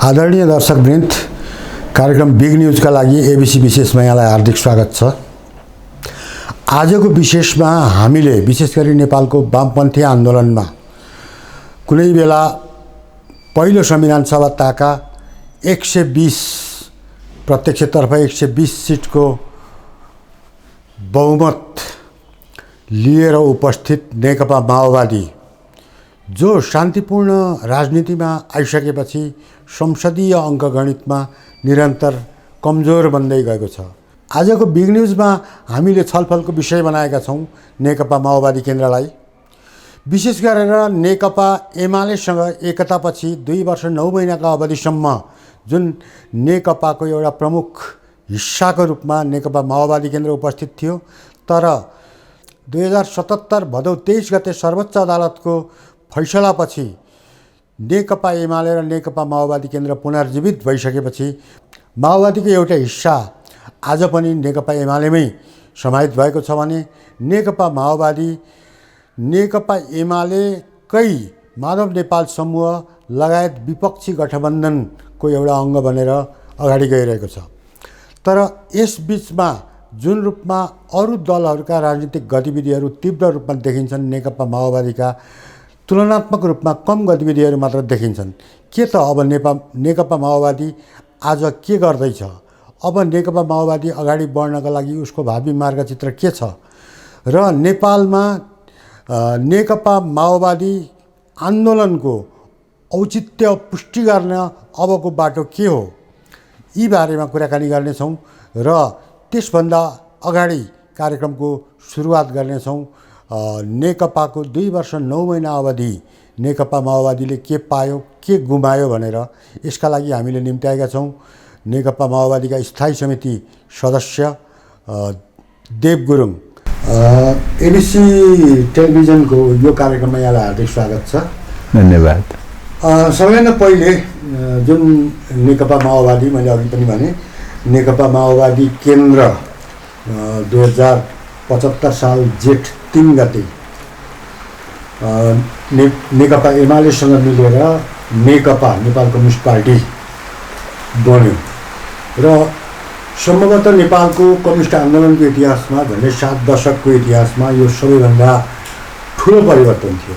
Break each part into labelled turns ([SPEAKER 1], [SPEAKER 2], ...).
[SPEAKER 1] आदरणीय दर्शकवृन्द, कार्यक्रम बिग न्युजका लागि एबिसी विशेषमा यहाँलाई हार्दिक स्वागत छ। आजको विशेषमा हामीले विशेष गरी नेपालको वामपन्थी आन्दोलनमा कुनै बेला पहिलो संविधान सभा ताका 120 प्रत्यक्षतर्फ 120 सिटको बहुमत लिएर उपस्थित नेकपा माओवादी जो शान्तिपूर्ण राजनीतिमा आइसकेपछि संसदीय अङ्कगणितमा निरन्तर कमजोर बन्दै गएको छ। आजको बिग न्युजमा हामीले छलफलको विषय बनाएका छौँ नेकपा माओवादी केन्द्रलाई। विशेष गरेर नेकपा एमालेसँग एकतापछि 2 वर्ष 9 महिनाका अवधिसम्म जुन नेकपाको एउटा प्रमुख हिस्साको रूपमा नेकपा माओवादी केन्द्र उपस्थित थियो, तर 2077 भदौ 23 गते सर्वोच्च अदालतको फैसलापछि नेकपा एमाले र नेकपा माओवादी केन्द्र पुनर्जीवित भइसकेपछि माओवादीको एउटा हिस्सा आज पनि नेकपा एमालेमै समाहित भएको छ भने नेकपा माओवादी नेकपा एमालेकै माधव नेपाल समूह लगायत विपक्षी गठबन्धनको एउटा अङ्ग बनेर अगाडि गइरहेको छ। तर यस बीचमा जुन रूपमा अरू दलहरूका राजनीतिक गतिविधिहरू तीव्र रूपमा देखिन्छन्, नेकपा माओवादीका तुलनात्मक रूपमा कम गतिविधिहरू मात्र देखिन्छन्। के त अब नेकपा माओवादी आज के गर्दैछ? अब नेकपा माओवादी अगाडि बढ्नका लागि उसको भावी मार्गचित्र के छ र नेपालमा नेकपा माओवादी आन्दोलनको औचित्य पुष्टि गर्न अबको बाटो के हो, यी बारेमा कुराकानी गर्नेछौँ र त्यसभन्दा अगाडि कार्यक्रमको सुरुवात गर्नेछौँ। नेकपाको 2 वर्ष 9 महिना अवधि नेकपा माओवादीले के पायो के गुमायो भनेर यसका लागि हामीले निम्त्याएका छौँ नेकपा माओवादीका स्थायी समिति सदस्य देव गुरुङ। एबिसी टेलिभिजनको यो कार्यक्रममा यहाँलाई हार्दिक स्वागत छ।
[SPEAKER 2] धन्यवाद।
[SPEAKER 1] सबैभन्दा पहिले जुन नेकपा माओवादी, मैले अघि पनि भने नेकपा माओवादी केन्द्र 2075 साल जेठ 3 गते नेकपा एमालेसँग मिलेर नेकपा नेपाल कम्युनिस्ट पार्टी बन्यो र सम्भवतः नेपालको कम्युनिस्ट आन्दोलनको इतिहासमा झन्डै 7 दशकको इतिहासमा यो सबैभन्दा ठुलो परिवर्तन थियो।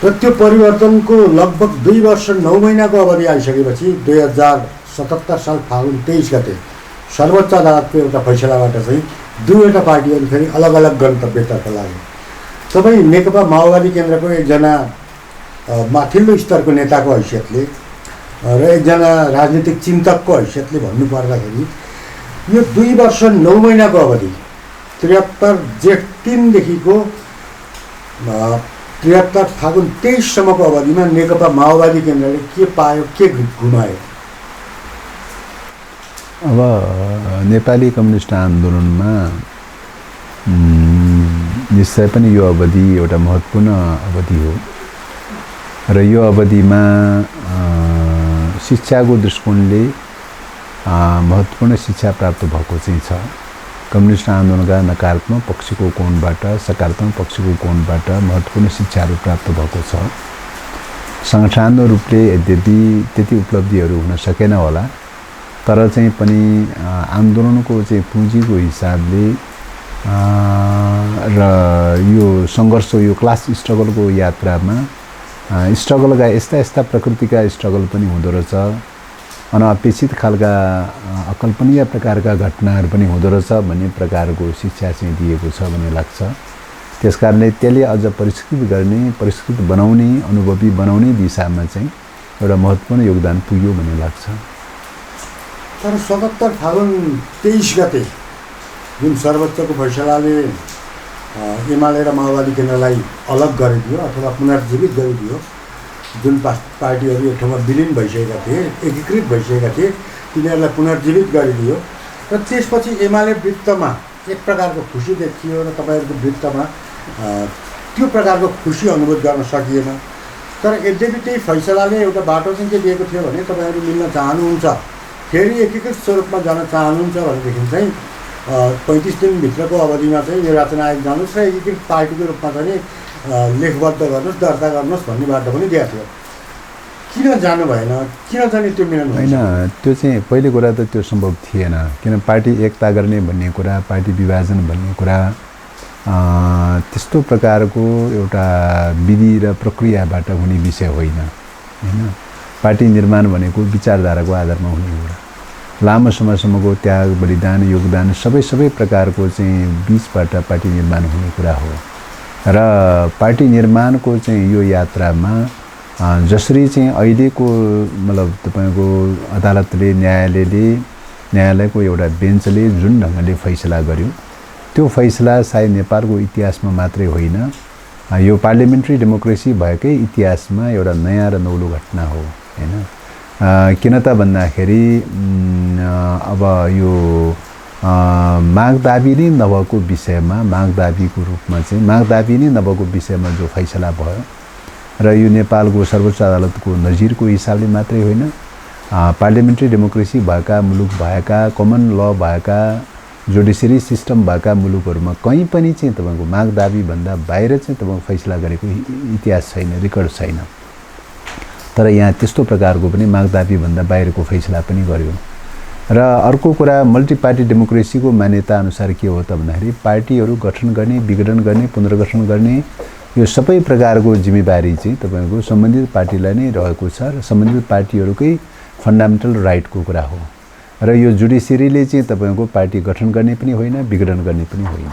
[SPEAKER 1] र त्यो परिवर्तनको लगभग 2 वर्ष 9 महिनाको अवधि आइसकेपछि 2077 साल फागुन 23 गते सर्वोच्च अदालतको एउटा फैसलाबाट चाहिँ दुईवटा पार्टीहरू फेरि अलग अलग गन्तव्यतर्फ लागे। तपाईँ नेकपा माओवादी केन्द्रको एकजना माथिल्लो स्तरको नेताको हैसियतले र एकजना राजनीतिक चिन्तकको हैसियतले भन्नुपर्दाखेरि यो 2 वर्ष 9 महिनाको अवधि 73 जेठ 3 देखिको 73 फागुन 23 सम्मको अवधिमा नेकपा माओवादी केन्द्रले के पायो के गुमायो?
[SPEAKER 2] अब नेपाली कम्युनिस्ट आन्दोलनमा निश्चय पनि यो अवधि एउटा महत्त्वपूर्ण अवधि हो र यो अवधिमा शिक्षाको दृष्टिकोणले महत्त्वपूर्ण शिक्षा प्राप्त भएको चाहिँ छ। कम्युनिस्ट आन्दोलनका नकारात्मक पक्षको कोणबाट सकारात्मक पक्षको कोणबाट महत्त्वपूर्ण शिक्षाहरू प्राप्त भएको छ। संगठनात्मक रूपले यद्यपि त्यति उपलब्धिहरू हुन सकेन होला, तर चाहिँ पनि आन्दोलनको चाहिँ पुँजीको हिसाबले र यो सङ्घर्ष, यो क्लास स्ट्रगलको यात्रामा स्ट्रगलका यस्ता प्रकृतिका स्ट्रगल पनि हुँदो रहेछ, अनअपेक्षित खालका अकल्पनीय प्रकारका घटनाहरू पनि हुँदो रहेछ भन्ने प्रकारको शिक्षा चाहिँ दिएको छ भन्ने लाग्छ। त्यसकारणले त्यसले अझ परिष्कृत गर्ने, परिष्कृत बनाउने, अनुभवी बनाउने दिशामा चाहिँ एउटा महत्त्वपूर्ण योगदान पुग्यो भन्ने लाग्छ।
[SPEAKER 1] तर 77 फागुन 23 गते जुन सर्वोच्चको फैसलाले एमाले र माओवादी केन्द्रलाई अलग गरिदियो अथवा पुनर्जीवित गरिदियो, जुन पार्टीहरू एक ठाउँमा विलिन भइसकेका थिए, एकीकृत भइसकेका थिए, तिनीहरूलाई पुनर्जीवित गरिदियो र त्यसपछि एमाले वृत्तमा एक प्रकारको खुसी देखियो र तपाईँहरूको वृत्तमा त्यो प्रकारको खुसी अनुभूत गर्न सकिएन। तर यद्यपि त्यही फैसलाले एउटा बाटो चाहिँ के दिएको थियो भने तपाईँहरू मिल्न चाहनुहुन्छ, फेरि एकीकृत स्वरूपमा जान चाहनुहुन्छ भनेदेखि चाहिँ 35 दिनभित्रको अवधिमा चाहिँ निर्वाचन आयोग जानुहोस् र एकीकृत पार्टीको रूपमा चाहिँ लेखबद्ध गर्नुहोस्, दर्ता गर्नुहोस् भन्ने बाटो पनि दिएको थियो। किन जानु भएन, किन चाहिँ त्यो मिलन
[SPEAKER 2] होइन? त्यो चाहिँ पहिले कुरा त त्यो सम्भव थिएन, किन पार्टी एकता गर्ने भन्ने कुरा, पार्टी विभाजन भन्ने कुरा त्यस्तो प्रकारको एउटा विधि र प्रक्रियाबाट हुने विषय होइन होइन। पार्टी निर्माण भनेको विचारधाराको आधारमा हुने कुरा, लामो समयसम्मको त्याग, बलिदान, योगदान सबै प्रकारको चाहिँ बीचबाट पार्टी निर्माण हुने कुरा हो। र पार्टी निर्माणको चाहिँ यो यात्रामा जसरी चाहिँ अहिलेको मतलब तपाईको अदालतले, न्यायालयको एउटा बेन्चले जुन ढङ्गले फैसला गर्यो, त्यो फैसला सायद नेपालको इतिहासमा मात्रै होइन, यो पार्लियामेन्ट्री डेमोक्रेसी भएकै इतिहासमा एउटा नयाँ र नौलो घटना हो हैन। किन त भन्दाखेरि अब यो मागदाबी नै नभएको विषयमा, मागदाबीको रूपमा चाहिँ मागदाबी नै नभएको विषयमा जो फैसला भयो र यो नेपालको सर्वोच्च अदालतको नजिरको हिसाबले मात्रै होइन, पार्लियामेन्ट्री डेमोक्रेसी भएका मुलुक भएका, कमन ल भएका, जुडिसियरी सिस्टम भएका मुलुकहरूमा कहीँ पनि चाहिँ तपाईँको मागदाबी भन्दा बाहिर चाहिँ तपाईँको फैसला गरेको इतिहास छैन, रेकर्ड छैन। तर यहाँ त्यस्तो प्रकारको पनि मागदाबी भन्दा बाहिरको फैसला पनि गर्यो। र अर्को कुरा, मल्टी पार्टी डेमोक्रेसीको मान्यता अनुसार के हो त भन्दाखेरि पार्टीहरू गठन गर्ने, विघटन गर्ने, पुनर्गठन गर्ने यो सबै प्रकारको जिम्मेवारी चाहिँ तपाईँको सम्बन्धित पार्टीलाई नै रहेको छ र सम्बन्धित पार्टीहरूकै फन्डामेन्टल राइटको कुरा हो। र यो जुडिसियरीले चाहिँ तपाईँको पार्टी गठन गर्ने पनि होइन, विघटन गर्ने पनि होइन।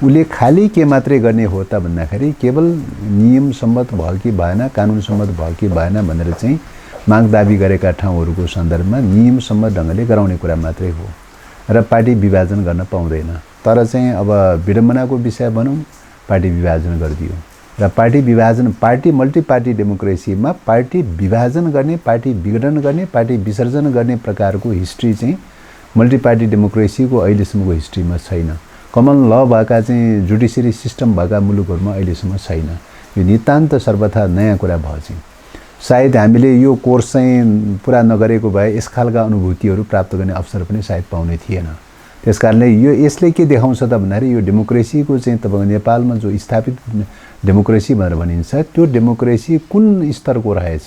[SPEAKER 2] उसले खाली के मात्रै गर्ने हो त भन्दाखेरि केवल नियम सम्मत भयो कि भएन, कानुन सम्मत भयो कि भएन भनेर चाहिँ मागदाबी गरेका ठाउँहरूको सन्दर्भमा नियम सम्मत ढङ्गले गराउने कुरा मात्रै हो र पार्टी विभाजन गर्न पाउँदैन। तर चाहिँ अब विडम्बनाको विषय भनौँ, पार्टी विभाजन गरिदियो र पार्टी विभाजन, पार्टी मल्टी पार्टी डेमोक्रेसीमा पार्टी विभाजन गर्ने, पार्टी विघटन गर्ने, पार्टी विसर्जन गर्ने प्रकारको हिस्ट्री चाहिँ मल्टी पार्टी डेमोक्रेसीको अहिलेसम्मको हिस्ट्रीमा छैन। कमन ल भएका चाहिँ जुडिसियरी सिस्टम भएका मुलुकहरूमा अहिलेसम्म छैन। यो नितान्त सर्वथा नयाँ कुरा भयो चाहिँ। सायद हामीले यो कोर्स चाहिँ पुरा नगरेको भए यस खालका अनुभूतिहरू प्राप्त गर्ने अवसर पनि सायद पाउने थिएन। त्यसकारणले यो यसले के देखाउँछ त भन्दाखेरि यो डेमोक्रेसीको चाहिँ तपाईँको नेपालमा जो स्थापित डेमोक्रेसी भनेर भनिन्छ, त्यो डेमोक्रेसी कुन स्तरको रहेछ,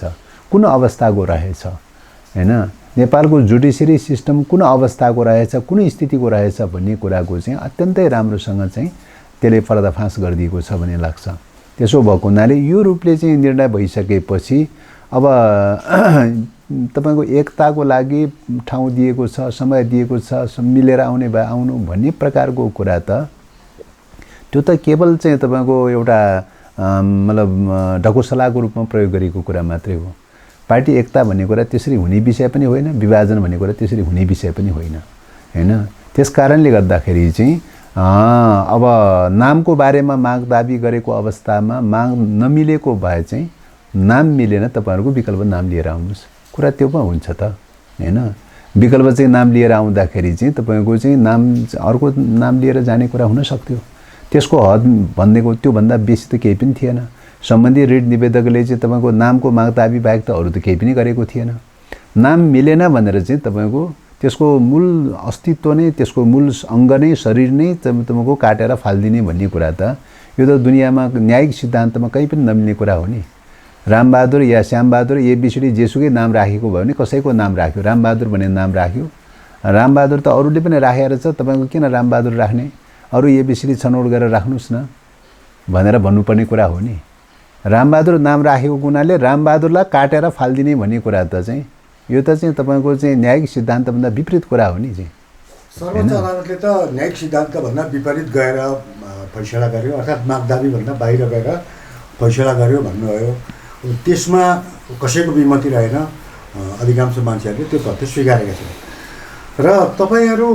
[SPEAKER 2] कुन अवस्थाको रहेछ हैन, नेपालको जुडिसियरी सिस्टम कुन अवस्थाको रहेछ, कुन स्थितिको रहेछ भन्ने कुराको चाहिँ अत्यन्तै राम्रोसँग चाहिँ त्यसले पर्दाफास गरिदिएको छ भन्ने लाग्छ। त्यसो भएको हुनाले यो रूपले चाहिँ निर्णय भइसकेपछि अब तपाईको एकताको लागि ठाउँ दिएको छ, समय दिएको छ, मिलेर आउने भए आउनु भन्ने प्रकारको कुरा त त्यो त केवल चाहिँ तपाईको एउटा मतलब ढकोसलाको रूपमा प्रयोग गरेको कुरा मात्रै हो। पार्टी एकता भन्ने कुरा त्यसरी हुने विषय पनि होइन, विभाजन भन्ने कुरा त्यसरी हुने विषय पनि होइन हैन। त्यसकारणले गर्दाखेरि चाहिँ अब नामको बारेमा मागदाबी गरेको अवस्थामा माग नमिलेको भए चाहिँ नाम मिलेन, तपाईहरुको विकल्प नाम लिएर आउनुस्, कुरा त्यो पो हुन्छ त हैन। विकल्प चाहिँ नाम लिएर आउँदाखेरि चाहिँ तपाईको चाहिँ नाम अर्को नाम लिएर जाने कुरा हुन सक्थ्यो। त्यसको हद भन्नेको त्यो भन्दा बेसी त केही पनि थिएन। सम्बन्धित रिट निवेदकले चाहिँ तपाईको नामको मागदाबी बाहेक त अरु त केही पनि गरेको थिएन। नाम मिलेन भनेर चाहिँ तपाईको त्यसको मूल अस्तित्व नै, त्यसको मूल अंग नै, शरीर नै तपाईको काटेर फाल्दिने भन्ने कुरा त यो त दुनियामा न्यायिक सिद्धान्तमा कहीं पनि नमिल्ने कुरा हो नि। रामबहादुर या श्यामबहादुर एबीसीडी जेसुकै नाम राखेको भयो भने कसैको नाम राख्यो, रामबहादुर भन्ने नाम राख्यो। रामबहादुर त अरूले पनि राखेर छ, तपाईको किन रामबहादुर राख्ने, अरु एबीसीडी छनौट गरेर राख्नुस् न भनेर भन्नुपर्ने कुरा हो नि। रामबहादुर नाम राखेको हुनाले रामबहादुरलाई काटेर फाल्दिने भन्ने कुरा त चाहिँ यो त चाहिँ तपाईको चाहिँ न्यायिक सिद्धान्तभन्दा विपरीत कुरा हो नि चाहिँ।
[SPEAKER 1] सर्वोच्च अदालतले त न्यायिक सिद्धान्तभन्दा विपरीत गएर फैसला गर्यो, अर्थात् मागदाबी भन्दा बाहिर गएर फैसला गर्यो भन्नुभयो। त्यसमा कसैको विमति रहेन, अधिकांश मान्छेहरूले त्यो तथ्य स्वीकारेका छन्। र तपाईहरु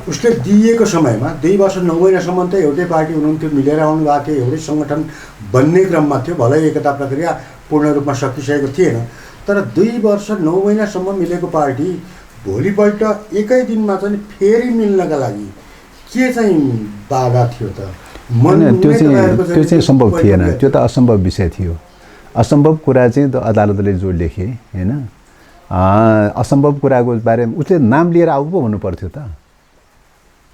[SPEAKER 1] उसले दिएको समयमा 2 वर्ष 9 महिनासम्म त एउटै पार्टी हुनुहुन्थ्यो, मिलेर आउनु भएको थियो, एउटै संगठन बन्ने क्रममा थियो। भलै एकता प्रक्रिया पूर्ण रूपमा सकिसकेको थिएन, तर 2 वर्ष 9 महिनासम्म मिलेको पार्टी भोलिपल्ट एकै दिनमा चाहिँ फेरि मिल्नका लागि के चाहिँ बाधा थियो त?
[SPEAKER 2] त्यो चाहिँ सम्भव थिएन, त्यो त असम्भव विषय थियो। असम्भव कुरा चाहिँ त अदालतले जो लेखे हैन, असम्भव कुराको बारेमा उसले नाम लिएर आउ पो भन्नु पर्थ्यो त।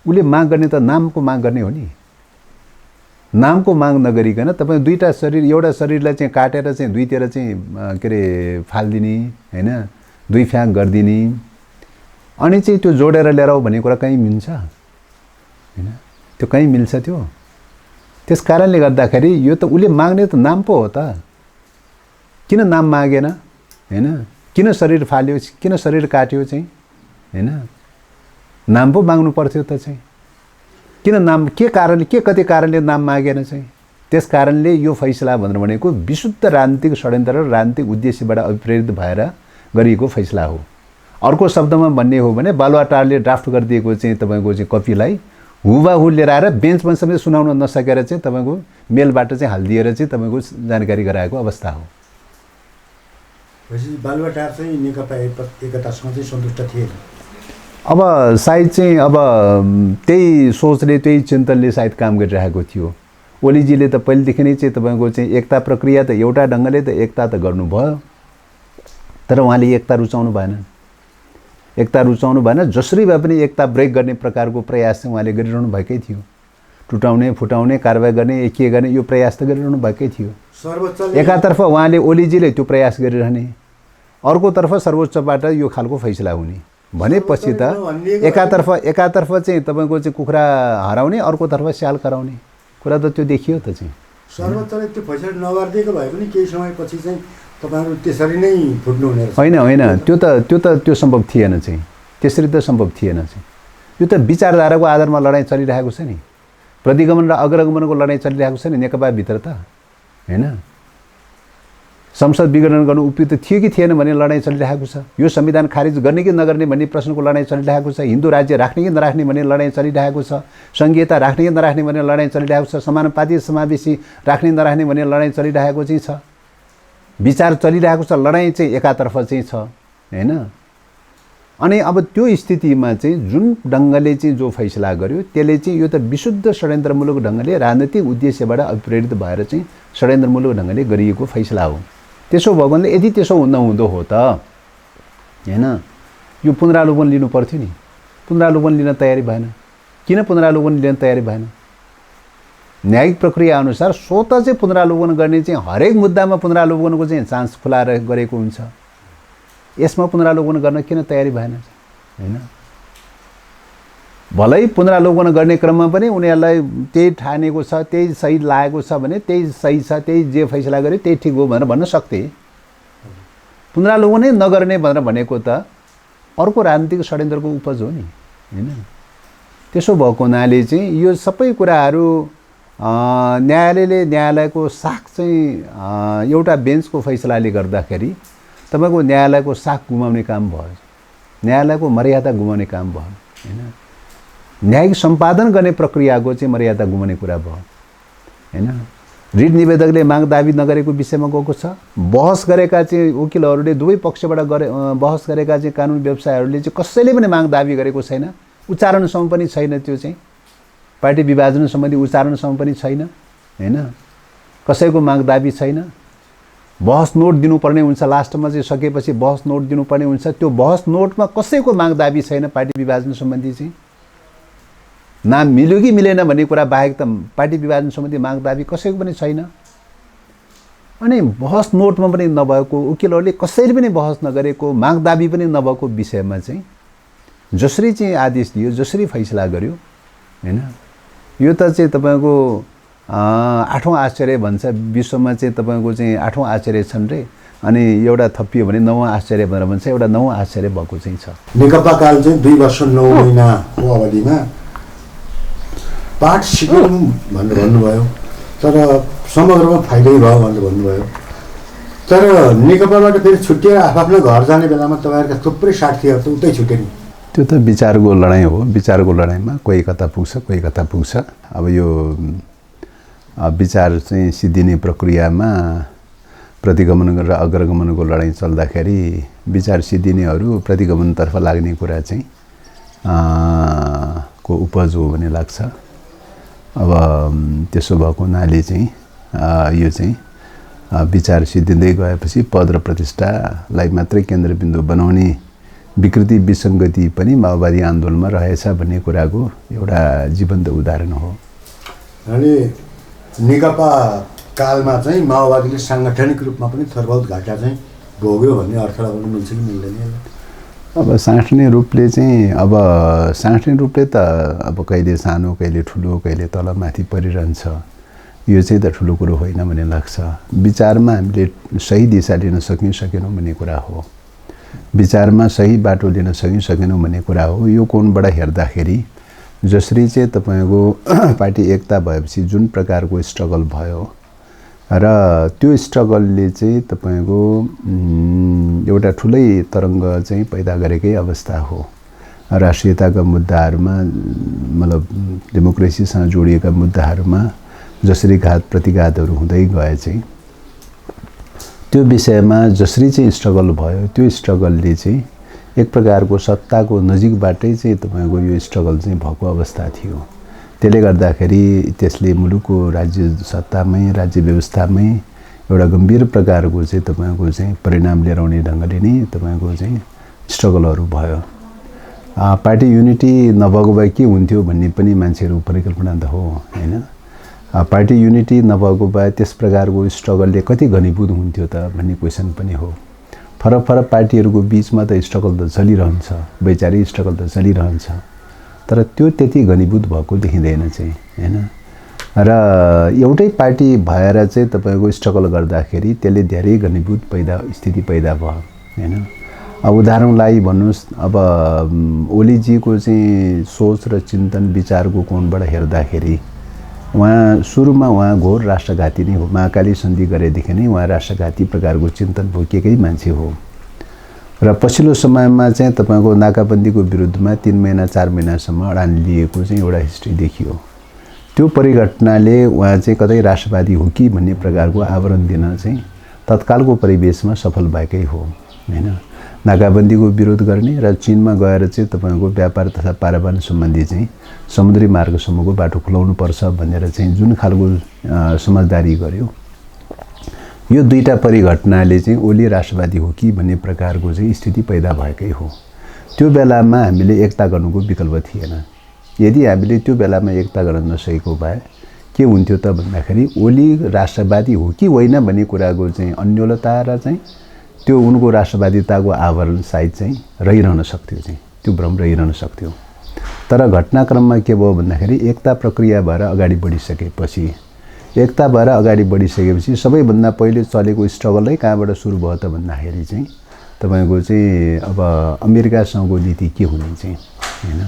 [SPEAKER 2] उसले माग गर्ने त नामको माग गर्ने हो नि नामको माग नगरिकन तपाईँ दुईटा शरीर एउटा शरीरलाई चाहिँ काटेर चाहिँ दुईतिर चाहिँ के अरे फालिदिने हैन, दुई फ्याक गरिदिने अनि चाहिँ त्यो जोडेर लिएर आऊ भन्ने कुरा कहीँ मिल्छ हैन, त्यो कहीँ मिल्छ त्यो। त्यस कारणले गर्दाखेरि यो त उसले माग्ने त नाम पो हो त, किन नाम मागेन हैन, किन शरीर फाल्यो, किन शरीर काट्यो चाहिँ हैन, नाम पो माग्नु पर्थ्यो त चाहिँ, किन नाम, के कारणले, के कति कारणले नाम मागेन चाहिँ। त्यस कारणले यो फैसला भनेको विशुद्ध राजनीतिक षड्यन्त्र र राजनीतिक उद्देश्यबाट अभिप्रेरित भएर गरिएको फैसला हो। अर्को शब्दमा भन्ने हो भने बालुवाटारले ड्राफ्ट गरिदिएको चाहिँ तपाईँको चाहिँ कपीलाई हुबाहु लिएर आएर बेन्चमा समेत सुनाउन नसकेर चाहिँ तपाईँको मेलबाट चाहिँ हालिदिएर चाहिँ तपाईँको जानकारी गराएको अवस्था हो।
[SPEAKER 1] बालुवाटार चाहिँ नेकपा एकतासँग चाहिँ सन्तुष्ट थिएन।
[SPEAKER 2] अब सायद चाहिँ अब त्यही सोचले त्यही चिन्तनले सायद काम गरिरहेको थियो। ओलीजीले त पहिलेदेखि नै चाहिँ तपाईँको चाहिँ एकता प्रक्रिया त एउटा ढङ्गले त एकता त गर्नुभयो, तर उहाँले एकता रुचाउनु भएन। एकता रुचाउनु भएन, जसरी भए पनि एकता ब्रेक गर्ने प्रकारको प्रयास चाहिँ उहाँले गरिरहनु भएकै थियो। टुटाउने फुटाउने कारबाही गर्ने एकीय गर्ने यो प्रयास त गरिरहनु भएकै थियो। एकातर्फ उहाँले ओलीजीले त्यो प्रयास गरिरहने, अर्कोतर्फ सर्वोच्चबाट यो खालको फैसला हुने भनेपछि त एकातर्फ चाहिँ तपाईँको चाहिँ कुखुरा हराउने, अर्कोतर्फ स्याल कराउने कुरा त त्यो देखियो त चाहिँ।
[SPEAKER 1] सर्वोच्चले त्यो फैसला नगरिदिएको भए पनि केही समयपछि चाहिँ तपाईँहरू त्यसरी नै फुट्नु हुने रहेछ।
[SPEAKER 2] होइन त्यो सम्भव थिएन चाहिँ, त्यसरी त सम्भव थिएन चाहिँ। यो त विचारधाराको आधारमा लडाइँ चलिरहेको छ नि, प्रतिगमन र अग्रगमनको लडाइँ चलिरहेको छ नि नेकपाभित्र त हैन। संसद विघटन गर्नु उपयुक्त थियो कि थिएन भन्ने लडाइँ चलिरहेको छ। यो संविधान खारिज गर्ने कि नगर्ने भन्ने प्रश्नको लडाइँ चलिरहेको छ। हिन्दू राज्य राख्ने कि नराख्ने भन्ने लडाइँ चलिरहेको छ। संघीयता राख्ने कि नराख्ने भन्ने लडाइँ चलिरहेको छ। समानुपातिक समावेशी राख्ने नराख्ने भन्ने लडाइँ चलिरहेको चाहिँ छ। विचार चलिरहेको छ, लडाइँ चाहिँ एकातर्फ चाहिँ छ हैन। अनि अब त्यो स्थितिमा चाहिँ जुन ढङ्गले चाहिँ जो फैसला गर्यो त्यसले चाहिँ यो त विशुद्ध षड्यन्त्रमूलक ढङ्गले राजनीतिक उद्देश्यबाट अभिप्रेरित भएर चाहिँ षड्यन्त्रमूलक ढङ्गले गरिएको फैसला हो। त्यसो भयो भने यदि त्यसो नहुँदो हो त हैन, यो पुनरावलोकन लिनु पर्थ्यो नि। पुनरावलोकन लिन तयारी भएन। किन पुनरावलोकन लिन तयारी भएन? न्यायिक प्रक्रिया अनुसार स्वतः चाहिँ पुनरावलोकन गर्ने चाहिँ हरेक मुद्दामा पुनरावलोकनको चाहिँ चान्स खुला गरेको हुन्छ। यसमा पुनरावलोकन गर्न किन तयारी भएन हैन? भलै पुनरावलोकन गर्ने क्रममा पनि उनीहरूलाई त्यही ठानेको छ, त्यही सही लागेको छ भने त्यही सही छ, त्यही जे फैसला गर्यो त्यही ठिक हो भनेर भन्न सक्थे। पुनरावलोकनै नगर्ने भनेर भनेको त अर्को राजनीतिक षड्यन्त्रको उपज हो नि हैन। त्यसो भएको हुनाले चाहिँ यो सबै कुराहरू न्यायालयको साख चाहिँ एउटा बेन्चको फैसलाले गर्दाखेरि तपाईँको न्यायालयको साख गुमाउने काम भयो, न्यायालयको मर्यादा गुमाउने काम भयो हैन। न्यायिक सम्पादन गर्ने प्रक्रियाको चाहिँ मर्यादा गुमाउने कुरा भयो हैन। रिट निवेदकले माग दाबी नगरेको विषयमा गएको छ। बहस गरेका चाहिँ वकिलहरूले दुवै पक्षबाट बहस गरेका चाहिँ कानुन व्यवसायहरूले चाहिँ कसैले पनि माग दाबी गरेको छैन। उच्चारणसम्म पनि छैन, त्यो चाहिँ पार्टी विभाजन सम्बन्धी उच्चारणसम्म पनि छैन हैन। कसैको माग दाबी छैन। बहस नोट दिनुपर्ने हुन्छ, लास्टमा चाहिँ सकेपछि बहस नोट दिनुपर्ने हुन्छ। त्यो बहस नोटमा कसैको माग दाबी छैन पार्टी विभाजन सम्बन्धी चाहिँ। नाम मिल्यो कि मिलेन भन्ने कुरा बाहेक त पार्टी विभाजन सम्बन्धी माग दाबी कसैको पनि छैन। अनि बहस नोटमा पनि नभएको, वकिलहरूले कसैले पनि बहस नगरेको, माग दाबी पनि नभएको विषयमा चाहिँ जसरी चाहिँ आदेश दियो, जसरी फैसला गर्यो हैन, यो त चाहिँ तपाईँको 8औं आश्चर्य भन्छ। विश्वमा चाहिँ तपाईँको चाहिँ 8औं आश्चर्य छन् रे, अनि एउटा थपियो भने 9औं आश्चर्य भनेर भन्छ। एउटा 9औं आश्चर्य भएको चाहिँ छ।
[SPEAKER 1] नेकपा काल चाहिँ 2 वर्ष 9 महिनाको अवधिमा पाठ सिक्यौँ भनेर भन्नुभयो, तर समग्रमा फाइदै भयो भनेर भन्नुभयो। तर नेकपाबाट फेरि छुट्टिएर आफ्नो घर जाने बेलामा तपाईँहरूका थुप्रै साथीहरू त उतै छुटे नि।
[SPEAKER 2] त्यो त विचारको लडाइँ हो। विचारको लडाइँमा कोही कता पुग्छ, कोही कता पुग्छ। अब यो विचार चाहिँ सिद्धिने प्रक्रियामा प्रतिगमन र अग्रगमनको लडाइँ चल्दाखेरि विचार सिद्धिनेहरू प्रतिगमनतर्फ लाग्ने कुरा चाहिँ को उपज हो भन्ने लाग्छ। अब त्यसो भएको हुनाले चाहिँ यो चाहिँ विचार सिद्धिँदै गएपछि पद र प्रतिष्ठालाई मात्रै केन्द्रबिन्दु बनाउने विकृति विसङ्गति पनि माओवादी आन्दोलनमा रहेछ भन्ने कुराको एउटा जीवन्त उदाहरण हो।
[SPEAKER 1] अनि नेकपा कालमा चाहिँ माओवादीले साङ्गठनिक रूपमा पनि थरबहुत घाटा चाहिँ भोग्यो भन्ने अर्थ लगाउन मिल्छ कि मिल्दैन यसलाई?
[SPEAKER 2] अब सांगठनिक रूपले चाहिँ अब सांगठनिक रूपले त अब कहिले सानो कहिले ठुलो कहिले तल माथि परिरहन्छ, यो चाहिँ त ठुलो कुरो होइन भन्ने लाग्छ। विचारमा हामीले सही दिशा लिन सकेनौँ भन्ने कुरा हो, विचारमा सही बाटो लिन सकेनौँ भन्ने कुरा हो। यो कोणबाट हेर्दाखेरि जसरी चाहिँ तपाईँको पार्टी एकता भएपछि जुन प्रकारको स्ट्रगल भयो र त्यो स्ट्रगलले चाहिँ तपाईँको एउटा ठुलै तरङ्ग चाहिँ पैदा गरेकै अवस्था हो। राष्ट्रियताका मुद्दाहरूमा मतलब डेमोक्रेसीसँग जोडिएका मुद्दाहरूमा जसरी घात प्रतिघातहरू हुँदै गए चाहिँ त्यो विषयमा जसरी चाहिँ स्ट्रगल भयो, त्यो स्ट्रगलले चाहिँ एक प्रकारको सत्ताको नजिकबाटै चाहिँ तपाईँको यो स्ट्रगल चाहिँ भएको अवस्था थियो। त्यसले गर्दाखेरि त्यसले मुलुकको राज्य सत्तामै राज्य व्यवस्थामै एउटा गम्भीर प्रकारको चाहिँ तपाईँको चाहिँ परिणाम लिएर आउने ढङ्गले नै तपाईँको चाहिँ स्ट्रगलहरू भयो। पार्टी युनिटी नभएको भए के हुन्थ्यो भन्ने पनि मान्छेहरू परिकल्पना त हो हैन। पार्टी युनिटी नभएको भए त्यस प्रकारको स्ट्रगलले कति घनीभूत हुन्थ्यो त भन्ने क्वेसन पनि हो। फरक फरक पार्टीहरूको बिचमा त स्ट्रगल त चलिरहन्छ, वैचारिक स्ट्रगल त चलिरहन्छ, तर त्यो त्यति घनीभूत भएको देखिँदैन चाहिँ हैन। र एउटै पार्टी भएर चाहिँ तपाईँको स्ट्रगल गर्दाखेरि त्यसले धेरै घनीभूत स्थिति पैदा भयो हैन। अब उदाहरणलाई भन्नुहोस्, अब ओलीजीको चाहिँ सोच र चिन्तन विचारको कोणबाट हेर्दाखेरि सुरुमा उहाँ घोर राष्ट्रघाती नै हो। महाकाली सन्धि गरेदेखि नै उहाँ राष्ट्रघाती प्रकारको चिन्तन बोकेकै मान्छे हो। र पछिल्लो समयमा चाहिँ तपाईँको नाकाबन्दीको विरुद्धमा 3 महिना 4 महिनासम्म अडान लिएको चाहिँ एउटा हिस्ट्री देखियो। त्यो परिघटनाले उहाँ चाहिँ कतै राष्ट्रवादी हो कि भन्ने प्रकारको आवरण दिन चाहिँ तत्कालको परिवेशमा सफल भएकै हो हैन। नाकाबन्दीको विरोध गर्ने र चीनमा गएर चाहिँ तपाईँको व्यापार तथा पारावान सम्बन्धी चाहिँ समुद्री मार्गसम्मको बाटो खुलाउनु पर्छ भनेर चाहिँ जुन खालको समझदारी गर्यो, यो दुईटा परिघटनाले चाहिँ ओली राष्ट्रवादी हो कि भन्ने प्रकारको चाहिँ स्थिति पैदा भएकै हो। त्यो बेलामा हामीले एकता गर्नुको विकल्प थिएन। यदि हामीले त्यो बेलामा एकता गर्न नसकेको भए के हुन्थ्यो त भन्दाखेरि ओली राष्ट्रवादी हो कि होइन भन्ने कुराको चाहिँ अन्योलता र चाहिँ त्यो उनको राष्ट्रवादिताको आवरण सायद चाहिँ रहिरहन सक्थ्यो, चाहिँ त्यो भ्रम रहिरहन सक्थ्यो। तर घटनाक्रममा के भयो भन्दाखेरि एकता प्रक्रिया भएर अगाडि बढिसकेपछि सबैभन्दा पहिले चलेको स्ट्रगलै कहाँबाट सुरु भयो त भन्दाखेरि चाहिँ तपाईँको चाहिँ अब अमेरिकासँगको नीति के हुने चाहिँ हैन,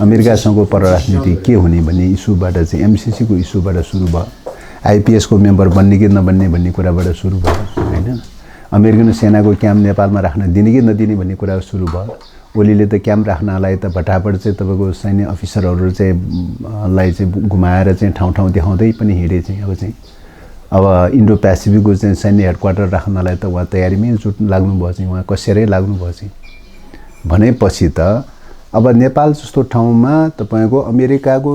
[SPEAKER 2] अमेरिकासँगको परराष्ट्र नीति के हुने भन्ने इस्युबाट चाहिँ एमसिसीको इस्युबाट सुरु भयो। आइपिएसको मेम्बर बन्ने कि नबन्ने भन्ने कुराबाट सुरु भयो हैन। अमेरिकन सेनाको क्याम्प नेपालमा राख्न दिने कि नदिने भन्ने कुरा सुरु भयो। ओलीले त क्याम्प राख्नलाई त भटाभट चाहिँ तपाईँको सैन्य अफिसरहरू चाहिँ लाई चाहिँ घुमाएर चाहिँ ठाउँ देखाउँदै पनि हिँडे चाहिँ अब इन्डो पेसिफिकको चाहिँ सैन्य हेडक्वार्टर राख्नलाई त उहाँ तयारीमै लाग्नुभयो चाहिँ, उहाँ कसेरै लाग्नुभयो चाहिँ भनेपछि त अब नेपाल जस्तो ठाउँमा तपाईँको अमेरिकाको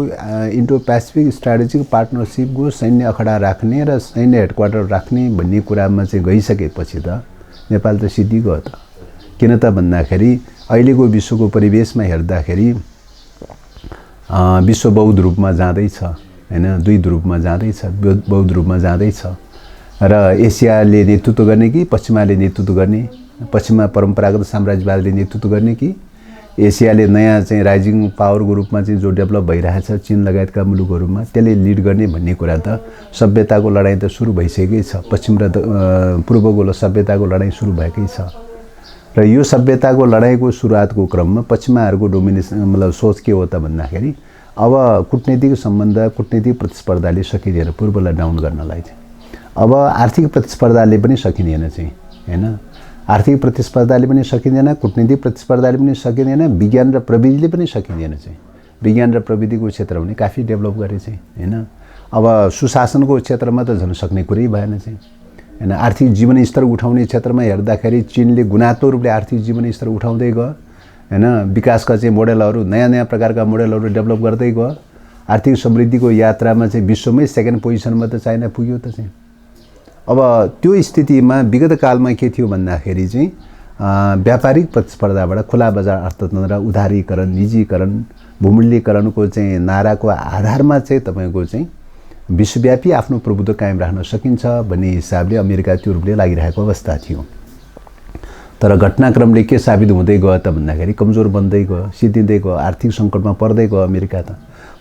[SPEAKER 2] इन्डो पेसिफिक स्ट्राटेजिक पार्टनरसिपको सैन्य अखडा राख्ने र सैन्य हेडक्वार्टर राख्ने भन्ने कुरामा चाहिँ गइसकेपछि त नेपाल त सिद्धिगयो त। किन त भन्दाखेरि अहिलेको विश्वको परिवेशमा हेर्दाखेरि विश्व बौद्ध रूपमा जाँदैछ हैन, 2 ध्रुवमा जाँदैछ, बौद्ध रूपमा जाँदैछ र एसियाले नेतृत्व गर्ने कि पश्चिमाले नेतृत्व गर्ने, पश्चिममा परम्परागत साम्राज्यवादले नेतृत्व गर्ने कि एसियाले नयाँ चाहिँ राइजिङ पावरको रूपमा चाहिँ जो डेभलप भइरहेछ चीन लगायतका मुलुकहरूमा त्यसले लिड गर्ने भन्ने कुरा त सभ्यताको लडाईँ त सुरु भइसकेकै छ। पश्चिम र पूर्वको सभ्यताको लडाईँ सुरु भएकै छ र यो सभ्यताको लडाईँको सुरुवातको क्रममा पश्चिमाहरूको डोमिनेसन मतलब सोच के हो त भन्दाखेरि अब कूटनीतिक सम्बन्ध कूटनीतिक प्रतिस्पर्धाले सकिँदैन पूर्वलाई डाउन गर्नलाई चाहिँ। अब आर्थिक प्रतिस्पर्धाले पनि सकिँदैन चाहिँ हैन, आर्थिक प्रतिस्पर्धाले पनि सकिँदैन, कूटनीतिक प्रतिस्पर्धाले पनि सकिँदैन, विज्ञान र प्रविधिले पनि सकिँदैन चाहिँ। विज्ञान र प्रविधिको क्षेत्र पनि काफी डेभलप गरे चाहिँ हैन। अब सुशासनको क्षेत्रमा त झन् सक्ने कुरै भएन चाहिँ हैन। आर्थिक जीवन स्तर उठाउने क्षेत्रमा हेर्दाखेरि चीनले गुणात्मक रूपले आर्थिक जीवन स्तर उठाउँदै गयो हैन। विकासका चाहिँ मोडेलहरू नयाँ प्रकारका मोडेलहरू डेभलप गर्दै गयो। आर्थिक समृद्धिको यात्रामा चाहिँ विश्वमै 2nd पोजिसनमा त चाइना पुग्यो त चाहिँ। अब त्यो स्थितिमा विगत कालमा के थियो भन्दाखेरि चाहिँ व्यापारिक प्रतिस्पर्धाबाट खुला बजार अर्थतन्त्र, उदारीकरण, निजीकरण, भूमूल्यीकरणको चाहिँ नाराको आधारमा चाहिँ तपाईको चाहिँ विश्वव्यापी आफ्नो प्रभुत्व कायम राख्न सकिन्छ भन्ने हिसाबले अमेरिका त्यो रूपले लागिरहेको अवस्था थियो। तर घटनाक्रमले के साबित हुँदै गयो त भन्दाखेरि कमजोर बन्दै गयो, सिद्धिँदै गयो, आर्थिक सङ्कटमा पर्दै गयो अमेरिका त।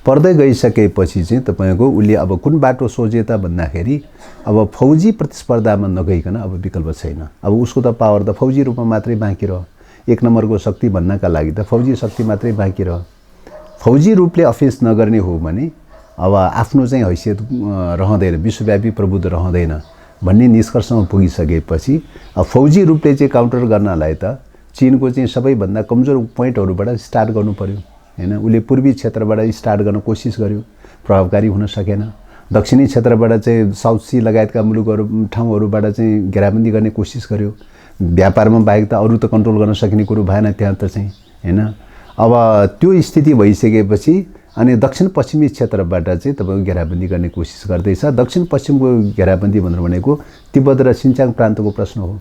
[SPEAKER 2] पर्दै गइसकेपछि चाहिँ तपाईँको उसले अब कुन बाटो सोचे त भन्दाखेरि अब फौजी प्रतिस्पर्धामा नगइकन अब विकल्प छैन। अब उसको त पावर त फौजी रूपमा मात्रै बाँकी रह्यो। एक नम्बरको शक्ति भन्नका लागि त फौजी शक्ति मात्रै बाँकी रह्यो। फौजी रूपले अफेन्स नगर्ने हो भने अब आफ्नो चाहिँ हैसियत रहँदैन, विश्वव्यापी प्रभुत्व रहँदैन भन्ने निष्कर्षमा पुगिसकेपछि अब फौजी रूपले चाहिँ काउन्टर गर्नलाई त चीनको चाहिँ सबैभन्दा कमजोर पोइन्टहरूबाट स्टार्ट गर्नु पर्यो हैन। उसले पूर्वी क्षेत्रबाट स्टार्ट गर्न कोसिस गर्यो, प्रभावकारी हुन सकेन। दक्षिणी क्षेत्रबाट चाहिँ साउथ सी लगायतका मुलुकहरू ठाउँहरूबाट चाहिँ घेराबन्दी गर्ने कोसिस गर्यो। व्यापारमा बाहेक त अरू त कन्ट्रोल गर्न सकिने कुरो भएन त्यहाँ त चाहिँ हैन। अब त्यो स्थिति भइसकेपछि अनि दक्षिण पश्चिमी क्षेत्रबाट चाहिँ तपाईँको घेराबन्दी गर्ने कोसिस गर्दैछ। दक्षिण पश्चिमको घेराबन्दी भनेको तिब्बत र सिन्चाङ प्रान्तको प्रश्न हो।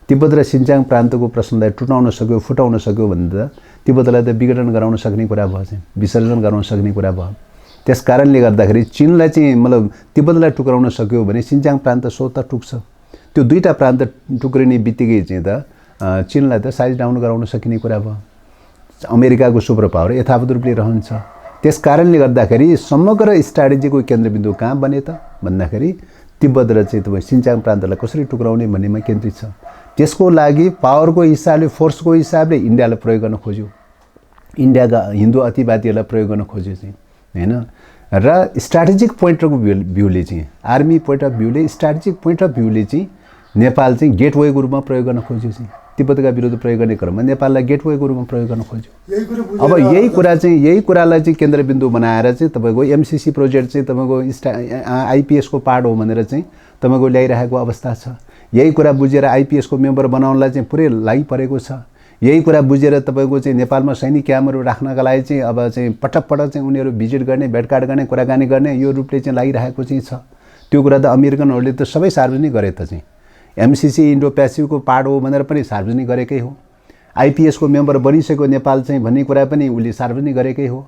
[SPEAKER 2] तिब्बत र सिन्चाङ प्रान्तको प्रश्नलाई टुटाउन सक्यो, फुटाउन सक्यो भने त तिब्बतलाई त विघटन गराउन सक्ने कुरा भयो, चाहिँ विसर्जन गराउन सक्ने कुरा भयो। त्यस कारणले गर्दाखेरि चीनलाई चाहिँ मतलब तिब्बतलाई टुक्राउन सक्यो भने सिन्चाङ प्रान्त स्वतः टुक्छ। त्यो दुईटा प्रान्त टुक्रिने बित्तिकै चाहिँ त चीनलाई त साइज डाउन गराउन सकिने कुरा भयो। अमेरिकाको सुपर पावर यथावत रूपले रहन्छ। त्यस कारणले गर्दाखेरि समग्र स्ट्राटेजीको केन्द्रबिन्दु कहाँ बने त भन्दाखेरि तिब्बत र चाहिँ तपाईँ सिन्चाङ प्रान्तलाई कसरी टुक्राउने भन्नेमा केन्द्रित छ। त्यसको लागि पावरको हिसाबले, फोर्सको हिसाबले इन्डियालाई प्रयोग गर्न खोज्यो, इन्डियाका हिन्दू अतिवादीहरूलाई प्रयोग गर्न खोज्यो चाहिँ हैन। र स्ट्राटेजिक पोइन्ट अफ भ्यूले चाहिँ आर्मी पोइन्ट अफ भ्यूले, स्ट्राटेजिक पोइन्ट अफ भ्यूले चाहिँ नेपाल चाहिँ गेटवेको रूपमा प्रयोग गर्न खोज्यो चाहिँ। तिब्बतका विरुद्ध प्रयोग गर्ने क्रममा नेपाललाई गेटवेको रूपमा प्रयोग गर्न खोज्यो। अब यही कुरालाई चाहिँ केन्द्रबिन्दु बनाएर चाहिँ तपाईँको एमसिसी प्रोजेक्ट चाहिँ तपाईँको आइपिएसको पार्ट हो भनेर चाहिँ तपाईँको ल्याइरहेको अवस्था छ। यही कुरा बुझेर आइपिएसको मेम्बर बनाउनलाई चाहिँ पुरै लागिपरेको छ। यही कुरा बुझेर तपाईँको चाहिँ नेपालमा सैनिक क्याम्पहरू राख्नका लागि चाहिँ अब चाहिँ पटक पटक चाहिँ उनीहरू भिजिट गर्ने, भेटघाट गर्ने, कुराकानी गर्ने यो रूपले चाहिँ लागिरहेको चाहिँ छ। त्यो कुरा त अमेरिकनहरूले त सबै सार्वजनिक गरे त चाहिँ। एमसिसी इन्डो पेसिफिकको पार्ट हो भनेर पनि सार्वजनिक गरेकै हो। आइपिएसको मेम्बर बनिसक्यो नेपाल चाहिँ भन्ने कुरा पनि उसले सार्वजनिक गरेकै हो।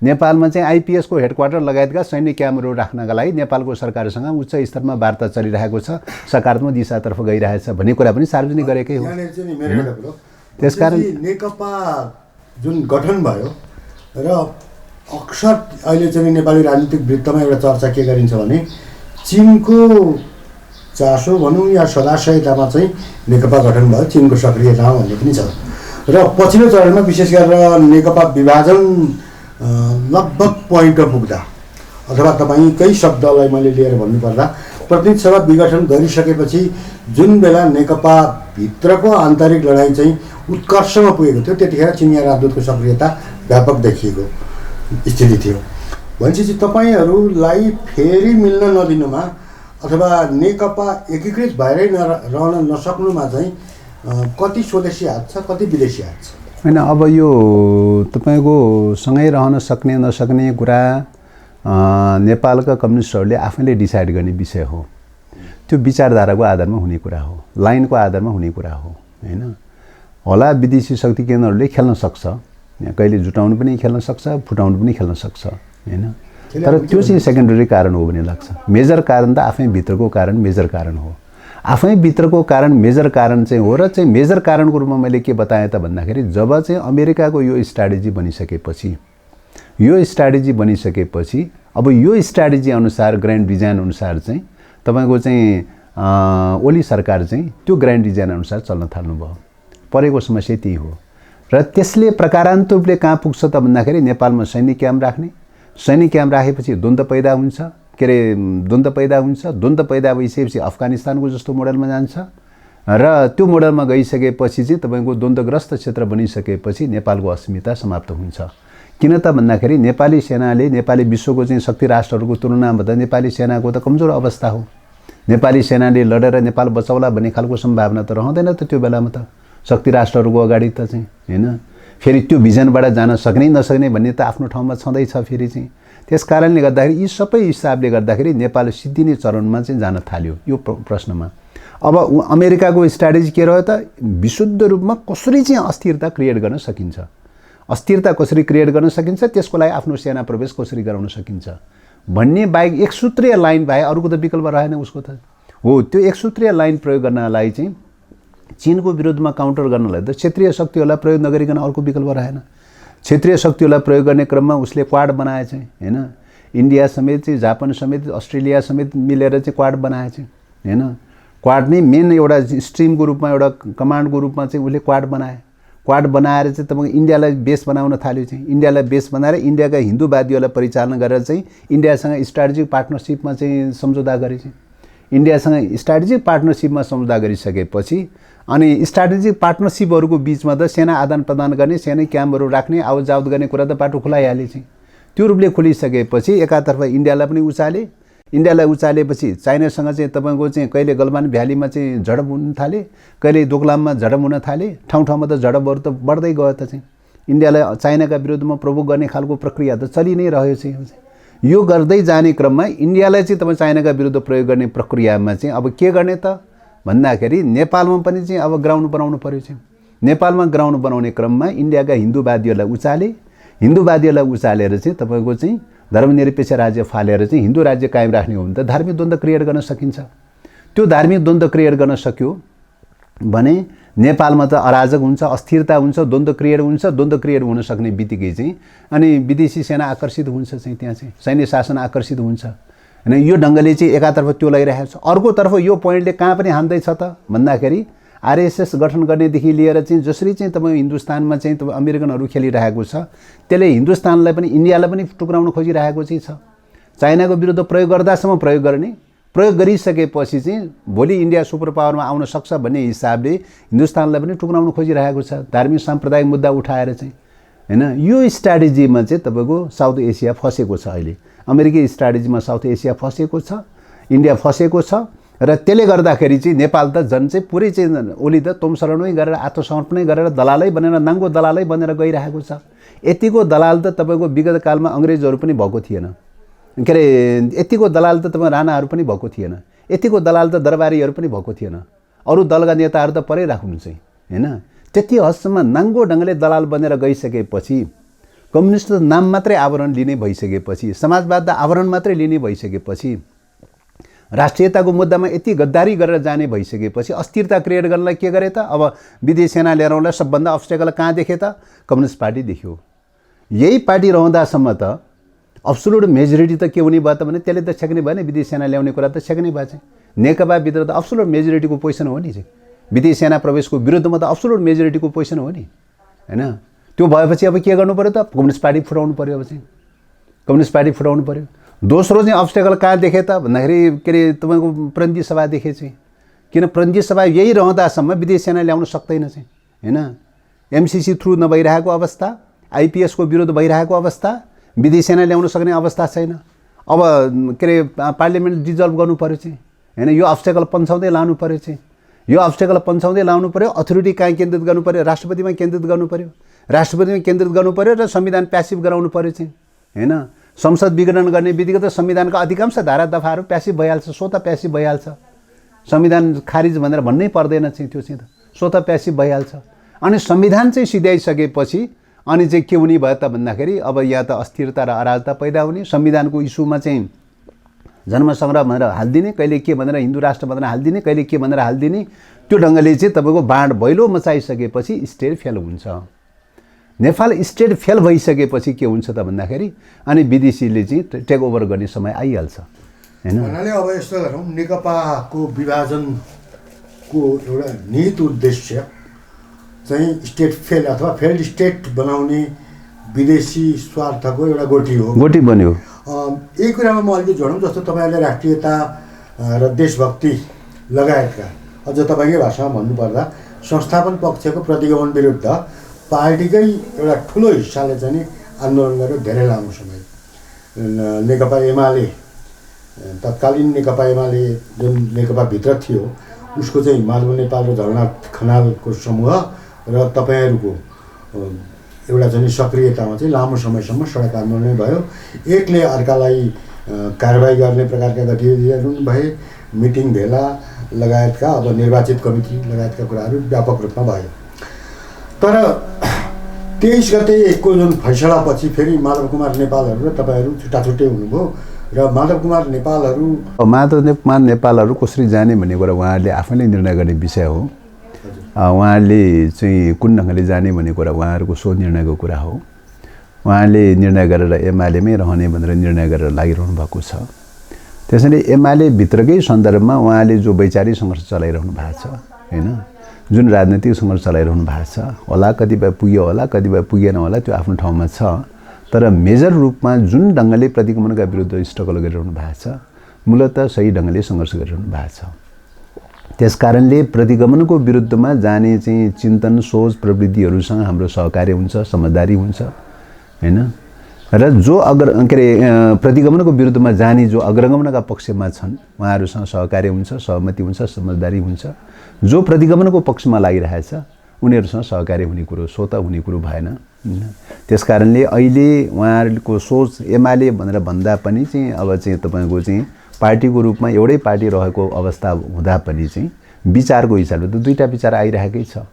[SPEAKER 2] नेपालमा चाहिँ आइपिएसको हेडक्वार्टर लगायतका सैनिक क्याम्पहरू राख्नका लागि नेपालको सरकारसँग उच्च स्तरमा वार्ता चलिरहेको छ, सकारात्मक दिशातर्फ गइरहेछ भन्ने कुरा पनि सार्वजनिक गरेकै हो।
[SPEAKER 1] त्यसकारण नेकपा जुन गठन भयो र अक्सर अहिले चाहिँ नेपाली राजनीतिक वृत्तमा एउटा चर्चा के गरिन्छ भने चीनको चासो भनौँ या सदाशयतामा चाहिँ नेकपा गठन भयो, चीनको सक्रियता भन्ने पनि छ। र पछिल्लो चरणमा विशेष गरेर नेकपा विभाजन लगभग पोइन्टमा पुग्दा अथवा तपाईँकै शब्दलाई मैले लिएर भन्नुपर्दा प्रतिनिधि सभा विघटन गरिसकेपछि जुन बेला नेकपा भित्रको आन्तरिक लडाइँ चाहिँ उत्कर्षमा पुगेको थियो त्यतिखेर चिनिया राजदूतको सक्रियता व्यापक देखिएको स्थिति थियो। भनेपछि चाहिँ तपाईँहरूलाई फेरि मिल्न नदिनुमा अथवा नेकपा एकीकृत भएरै रहन नसक्नुमा चाहिँ कति स्वदेशी हात छ, कति विदेशी हात छ?
[SPEAKER 2] होइन, अब यो तपाईँको सँगै रहन सक्ने नसक्ने कुरा नेपालका कम्युनिस्टहरूले आफैले डिसाइड गर्ने विषय हो। त्यो विचारधाराको आधारमा हुने कुरा हो, लाइनको आधारमा हुने कुरा हो हैन। होला विदेशी शक्ति केन्द्रहरूले खेल्न सक्छ, कहिले जुटाउनु पनि खेल्न सक्छ, फुटाउनु पनि खेल्न सक्छ हैन। तर त्यो चाहिँ सेकेन्डरी कारण हो भन्ने लाग्छ। मेजर कारण त आफै भित्रको कारण मेजर कारण हो। आफै भित्रको कारण मेजर कारण चाहिँ हो। र चाहिँ मेजर कारणको रूपमा मैले के बताएँ त भन्दाखेरि जब चाहिँ अमेरिकाको यो स्ट्राटेजी बनिसकेपछि अब यो स्ट्राटेजी अनुसार, ग्रान्ड डिजाइन अनुसार चाहिँ तपाईँको चाहिँ ओली सरकार चाहिँ त्यो ग्रान्ड डिजाइन अनुसार चल्न थाल्नुभयो। परेको समस्या त्यही हो। र त्यसले प्रकारान्त रूपले कहाँ पुग्छ त भन्दाखेरि नेपालमा सैनिक क्याम्प राख्ने, सैनिक क्याम्प राखेपछि द्वन्द्व पैदा हुन्छ, द्वन्द्व पैदा भइसकेपछि अफगानिस्तानको जस्तो मोडलमा जान्छ। र त्यो मोडलमा गइसकेपछि चाहिँ तपाईँको द्वन्द्वग्रस्त क्षेत्र बनिसकेपछि नेपालको अस्मिता समाप्त हुन्छ। किन त भन्दाखेरि नेपाली सेनाले नेपाली विश्वको चाहिँ शक्ति राष्ट्रहरूको तुलनामा त नेपाली सेनाको त कमजोर अवस्था हो। नेपाली सेनाले लडेर नेपाल बचाउला भन्ने खालको सम्भावना त रहँदैन त त्यो बेलामा त शक्ति राष्ट्रहरूको अगाडि त चाहिँ हैन। फेरि त्यो भिजनबाट जान सक्ने नसक्ने भन्ने त आफ्नो ठाउँमा छँदैछ फेरि चाहिँ। त्यस कारणले गर्दाखेरि यी सबै हिसाबले गर्दाखेरि नेपाल सिद्धिने चरणमा चाहिँ जान थाल्यो यो प्रश्नमा। अब अमेरिकाको स्ट्राटेजी के रह्यो त? विशुद्ध रूपमा कसरी चाहिँ अस्थिरता क्रिएट गर्न सकिन्छ, अस्थिरता कसरी क्रिएट गर्न सकिन्छ, त्यसको लागि आफ्नो सेना प्रवेश कसरी गराउन सकिन्छ भन्ने बाहेक एकसूत्रीय लाइन बाहेक अरूको त विकल्प रहेन उसको त। हो, त्यो एकसूत्रीय लाइन प्रयोग गर्नलाई चाहिँ चीनको विरुद्धमा काउन्टर गर्नलाई त क्षेत्रीय शक्तिहरूलाई प्रयोग नगरिकन अर्को विकल्प रहेन। क्षेत्रीय शक्तिहरूलाई प्रयोग गर्ने क्रममा उसले क्वाड बनाए चाहिँ हैन, इन्डिया समेत चाहिँ, जापान समेत, अस्ट्रेलिया समेत मिलेर चाहिँ क्वाड बनाए चाहिँ हैन। क्वाड नै मेन एउटा स्ट्रिमको रूपमा, एउटा कमान्डको रूपमा चाहिँ उसले क्वाड बनाए। क्वाड बनाएर चाहिँ तपाईँको इन्डियालाई बेस बनाउन थाल्यो चाहिँ। इन्डियालाई बेस बनाएर इन्डियाका हिन्दूवादीहरूलाई परिचालन गरेर चाहिँ इन्डियासँग स्ट्राटेजिक पार्टनरसिपमा चाहिँ सम्झौता गरे चाहिँ। इन्डियासँग स्ट्राटेजिक पार्टनरसिपमा सम्झौता गरिसकेपछि अनि स्ट्राटेजिक पार्टनरसिपहरूको बिचमा त सेना आदान प्रदान गर्ने, सेना क्याम्पहरू राख्ने, आवत जावत गर्ने कुरा त बाटो खुलाइहाले चाहिँ। त्यो रूपले खुलिसकेपछि एकातर्फ इन्डियालाई पनि उचाले। इन्डियालाई उचालेपछि चाइनासँग चाहिँ तपाईँको चाहिँ कहिले गलवान भ्यालीमा चाहिँ झडप हुन थाले, कहिले दोकलाममा झडप हुन थाले, ठाउँ ठाउँमा त झडपहरू त बढ्दै गयो त चाहिँ। इन्डियालाई चाइनाका विरुद्धमा प्रोभोक गर्ने खालको प्रक्रिया त चलि नै रह्यो चाहिँ। यो गर्दै जाने क्रममा इन्डियालाई चाहिँ तपाईँ चाइनाका विरुद्ध प्रयोग गर्ने प्रक्रियामा चाहिँ अब के गर्ने त भन्दाखेरि नेपालमा पनि चाहिँ अब ग्राउन्ड बनाउनु पर्यो चाहिँ। नेपालमा ग्राउन्ड बनाउने क्रममा इन्डियाका हिन्दूवादीहरूलाई उचाले। हिन्दूवादीहरूलाई उचालेर चाहिँ तपाईँको चाहिँ धर्मनिरपेक्ष राज्य फालेर चाहिँ हिन्दू राज्य कायम राख्ने हो भने त धार्मिक द्वन्द्व क्रिएट गर्न सकिन्छ। त्यो धार्मिक द्वन्द्व क्रिएट गर्न सक्यो भने नेपालमा त अराजक हुन्छ, अस्थिरता हुन्छ, द्वन्द्व क्रिएट हुन्छ। द्वन्द्व क्रिएट हुन सक्ने बित्तिकै चाहिँ अनि विदेशी सेना आकर्षित हुन्छ चाहिँ, त्यहाँ चाहिँ सैन्य शासन आकर्षित हुन्छ हैन। यो ढङ्गले चाहिँ एकातर्फ त्यो लगिरहेको छ। अर्कोतर्फ यो पोइन्टले कहाँ पनि हान्दैछ त भन्दाखेरि आरएसएस गठन गर्नेदेखि लिएर चाहिँ जसरी चाहिँ तपाईँ हिन्दुस्तानमा चाहिँ तपाईँ अमेरिकनहरू खेलिरहेको छ, त्यसले हिन्दुस्तानलाई पनि इन्डियालाई पनि टुक्राउन खोजिरहेको चाहिँ छ। चाइनाको विरुद्ध प्रयोग गर्दासम्म प्रयोग गर्ने, प्रयोग गरिसकेपछि चाहिँ भोलि इन्डिया सुपर पावरमा आउन सक्छ भन्ने हिसाबले हिन्दुस्तानलाई पनि टुक्राउन खोजिरहेको छ, धार्मिक साम्प्रदायिक मुद्दा उठाएर चाहिँ हैन। यो स्ट्राटेजीमा चाहिँ तपाईँको साउथ एसिया फसेको छ। अहिले अमेरिकी स्ट्राटेजीमा साउथ एसिया फसेको छ, इन्डिया फसेको छ। र त्यसले गर्दाखेरि चाहिँ नेपाल त झन् चाहिँ पुरै चाहिँ ओली त तोमशरणै गरेर आत्मसमर्पणै गरेर दलालै बनेर, नाङ्गो दलालै बनेर गइरहेको छ। यतिको दलाल त तपाईँको विगत कालमा अङ्ग्रेजहरू पनि भएको थिएन, के अरे यतिको दलाल त तपाईँ राणाहरू पनि भएको थिएन, यतिको दलाल त दरबारीहरू पनि भएको थिएन। अरू दलका नेताहरू त परै राख्नु चाहिँ हैन। त्यति हदसम्म नाङ्गो ढङ्गले दलाल बनेर गइसकेपछि, कम्युनिस्ट नाम मात्रै आवरण लिने भइसकेपछि, समाजवाद आवरण मात्रै लिने भइसकेपछि, राष्ट्रियताको मुद्दामा यति गद्दारी गरेर जाने भइसकेपछि अस्थिरता क्रिएट गर्नलाई के गरे त अब विदेशी सेना लिएर आउनलाई सबभन्दा अब्स्टेकल कहाँ देखे त? कम्युनिस्ट पार्टी देख्यो। यही पार्टी रहँदासम्म त अब्सोल्युट मेजोरिटी त के हुने भयो त भने त्यसले त छेक्ने भएन, विदेशी सेना ल्याउने कुरा त छेक्ने भयो चाहिँ। नेकपाभित्र त अब्सोल्युट मेजोरिटीको पोजिसन हो नि चाहिँ। विदेशी सेना प्रवेशको विरुद्धमा त अब्सोल्युट मेजोरिटीको पोजिसन हो नि हैन। त्यो भएपछि अब के गर्नु पर्यो त? कम्युनिस्ट पार्टी फुटाउनु पर्यो। अब चाहिँ कम्युनिस्ट पार्टी फुटाउनु पर्यो। दोस्रो चाहिँ अब्स्टेकल कहाँ देखे त भन्दाखेरि के अरे तपाईँको प्रतिनिधि सभा देखे चाहिँ। किन प्रतिनिधि सभा यही रहँदासम्म विदेशी सेना ल्याउन सक्दैन चाहिँ हैन। एमसिसी थ्रु नभइरहेको अवस्था, आइपिएसको विरोध भइरहेको अवस्था, विदेशी सेना ल्याउन सक्ने अवस्था छैन। अब के अरे पार्लियामेन्ट डिजल्भ गर्नु पर्यो चाहिँ हैन। यो अब्स्टेकल पन्छाउँदै लानु पर्यो चाहिँ। यो अब्स्टेकल पन्छाउँदै लाउनु पर्यो। अथोरिटी कहाँ केन्द्रित गर्नु पर्यो? राष्ट्रपतिमा केन्द्रित गर्नु पर्यो। राष्ट्रपतिमा केन्द्रित गर्नु पर्यो र संविधान प्यासिभ गराउनु पर्यो चाहिँ हैन। संसद विघटन गर्ने बित्तिकै त संविधानका अधिकांश धारा दफाहरू प्यासिभ भइहाल्छ, स्वतः प्यासिभ भइहाल्छ। संविधान खारिज भनेर भन्नै पर्दैन चाहिँ, त्यो चाहिँ स्वतः प्यासिभ भइहाल्छ। अनि संविधान चाहिँ सिध्याइसकेपछि अनि चाहिँ के हुने भयो त भन्दाखेरि अब यहाँ त अस्थिरता र अराजकता पैदा हुने। संविधानको इस्युमा चाहिँ जन्मसङ्ग्रह भनेर हालिदिने, कहिले के भनेर हिन्दू राष्ट्र भनेर हालिदिने, कहिले के भनेर हालिदिने। त्यो ढङ्गले चाहिँ तपाईँको बाँड भैलो मचाइसकेपछि स्टेट फेल हुन्छ। नेपाल स्टेट फेल भइसकेपछि के हुन्छ त भन्दाखेरि अनि विदेशीले चाहिँ टेक ओभर गर्ने समय आइहाल्छ हैन।
[SPEAKER 1] भन्नाले अब यस्तो गरौँ, नेकपाको विभाजनको एउटा निहित उद्देश्य चाहिँ स्टेट फेल अथवा फेल्ड स्टेट बनाउने विदेशी स्वार्थको एउटा गोटी हो,
[SPEAKER 2] गोटी बन्यो।
[SPEAKER 1] यही कुरामा म अलिकति जोडौँ। जस्तो तपाईँहरूले राष्ट्रियता र देशभक्ति लगायतका, अझ तपाईँकै भाषामा भन्नुपर्दा संस्थापन पक्षको प्रतिगमन विरुद्ध पार्टीकै एउटा ठुलो हिस्साले चाहिँ नि आन्दोलन गर्यो धेरै लामो समय। नेकपा एमाले, तत्कालीन नेकपा एमाले जुन नेकपाभित्र थियो उसको चाहिँ माधव नेपाल र झलनाथ खनालको समूह र तपाईँहरूको एउटा चाहिँ सक्रियतामा चाहिँ लामो समयसम्म सडक आन्दोलन भयो। एकले अर्कालाई कारबाही गर्ने प्रकारका गतिविधिहरू भए, मिटिङ भेला लगायतका, अब निर्वाचित कमिटी लगायतका कुराहरू व्यापक रूपमा भयो। तर 23 गतेको जुन फैसलापछि फेरि माधव कुमार नेपालहरू र तपाईँहरू छुट्टा छुट्टै हुनुभयो र माधव कुमार
[SPEAKER 2] नेपालहरू कसरी जाने भन्ने कुरा उहाँहरूले आफैले निर्णय गर्ने विषय हो। उहाँहरूले चाहिँ कुन ढङ्गले जाने भन्ने कुरा उहाँहरूको सो निर्णयको कुरा हो। उहाँले निर्णय गरेर एमालेमै रहने भनेर निर्णय गरेर लागिरहनु भएको छ। त्यसैले एमाले भित्रकै सन्दर्भमा उहाँले जो वैचारिक सङ्घर्ष चलाइरहनु भएको छ हैन, जुन राजनीतिक सङ्घर्ष चलाइरहनु भएको छ, होला कतिपय पुग्यो होला कतिपय पुगेन होला, त्यो आफ्नो ठाउँमा छ। तर मेजर रूपमा जुन ढङ्गले प्रतिगमनका विरुद्ध स्ट्रगल गरिरहनु भएको छ, मूलतः सही ढङ्गले सङ्घर्ष गरिरहनु भएको छ। त्यसकारणले प्रतिगमनको विरुद्धमा जाने चाहिँ चिन्तन सोच प्रवृत्तिहरूसँग हाम्रो सहकार्य हुन्छ, समझदारी हुन्छ हैन। र जो प्रतिगमनको विरुद्धमा जाने जो अग्रगमनका पक्षमा छन् उहाँहरूसँग सहकार्य हुन्छ, सहमति हुन्छ, समझदारी हुन्छ। जो प्रतिगमनको पक्षमा लागिरहेछ उनीहरूसँग सहकार्य हुने कुरो स्वतः हुने कुरो भएन। त्यसकारणले अहिले उहाँहरूको सोच एमाले भनेर भन्दा पनि चाहिँ अब चाहिँ तपाईँको चाहिँ पार्टीको रूपमा एउटै पार्टी रहेको अवस्था हुँदा पनि चाहिँ विचारको हिसाबले त दुईटा विचार आइरहेकै छ।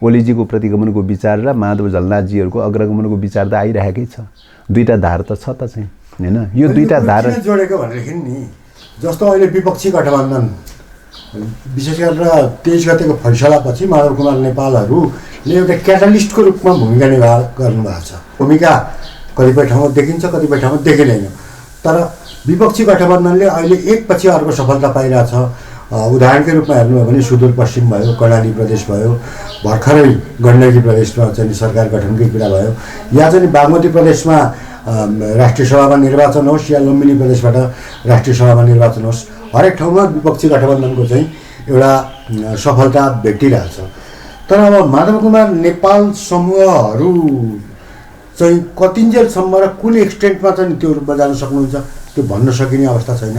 [SPEAKER 2] ओलीजीको प्रतिगमनको विचार र माधव झलनाथजीहरूको अग्रगमनको विचार त आइरहेकै छ। दुईटा धार त छ त चाहिँ हैन। यो दुईटा धार
[SPEAKER 1] जोडेको भनेदेखि नि जस्तो अहिले विपक्षी गठबन्धन विशेष गरेर 23 गतेको फैसलापछि माधव कुमार नेपालहरूले एउटा क्याटालिस्टको रूपमा भूमिका निर्वाह गर्नुभएको छ। भूमिका कतिपय ठाउँमा देखिन्छ, कतिपय ठाउँमा देखिँदैन। तर विपक्षी गठबन्धनले अहिले एकपछि अर्को सफलता पाइरहेछ। उदाहरणकै रूपमा हेर्नुभयो भने सुदूरपश्चिम भयो, कर्णाली प्रदेश भयो, भर्खरै गण्डकी प्रदेशमा चाहिँ सरकार गठनकै कुरा भयो, या चाहिँ बागमती प्रदेशमा राष्ट्रिय सभामा निर्वाचन होस् या लुम्बिनी प्रदेशबाट राष्ट्रिय सभामा निर्वाचन होस्, हरेक ठाउँमा विपक्षी गठबन्धनको चाहिँ एउटा सफलता भेटिरहेछ। तर अब माधव कुमार नेपाल समूहहरू चाहिँ कतिन्जेलसम्म र कुन एक्सटेन्टमा चाहिँ त्यो रूपमा जान सक्नुहुन्छ त्यो भन्न सकिने अवस्था छैन।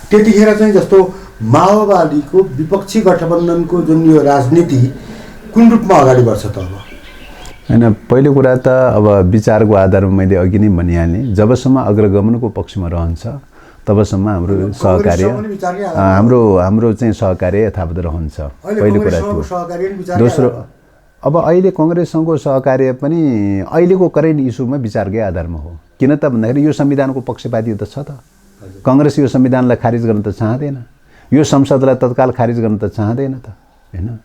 [SPEAKER 1] त्यतिखेर चाहिँ जस्तो माओवादीको विपक्षी गठबन्धनको जुन यो राजनीति कुन रूपमा अगाडि बढ्छ त? अब
[SPEAKER 2] हैन, पहिलो कुरा त अब विचारको आधारमा मैले अघि नै भनिहालेँ, जबसम्म अग्रगमनको पक्षमा रहन्छ तबसम्म हाम्रो सहकार्य हाम्रो चाहिँ सहकार्य यथावत रहन्छ। पहिलो कुरा त्यो। दोस्रो, अब अहिले कङ्ग्रेससँगको सहकार्य पनि अहिलेको करेन्ट इस्युमा विचारकै आधारमा हो। किन त भन्दाखेरि यो संविधानको पक्षपाती त छ त। कङ्ग्रेस यो संविधानलाई खारिज गर्न त चाहँदैन, यो संसदलाई तत्काल खारिज गर्न त चाहँदैन त हैन।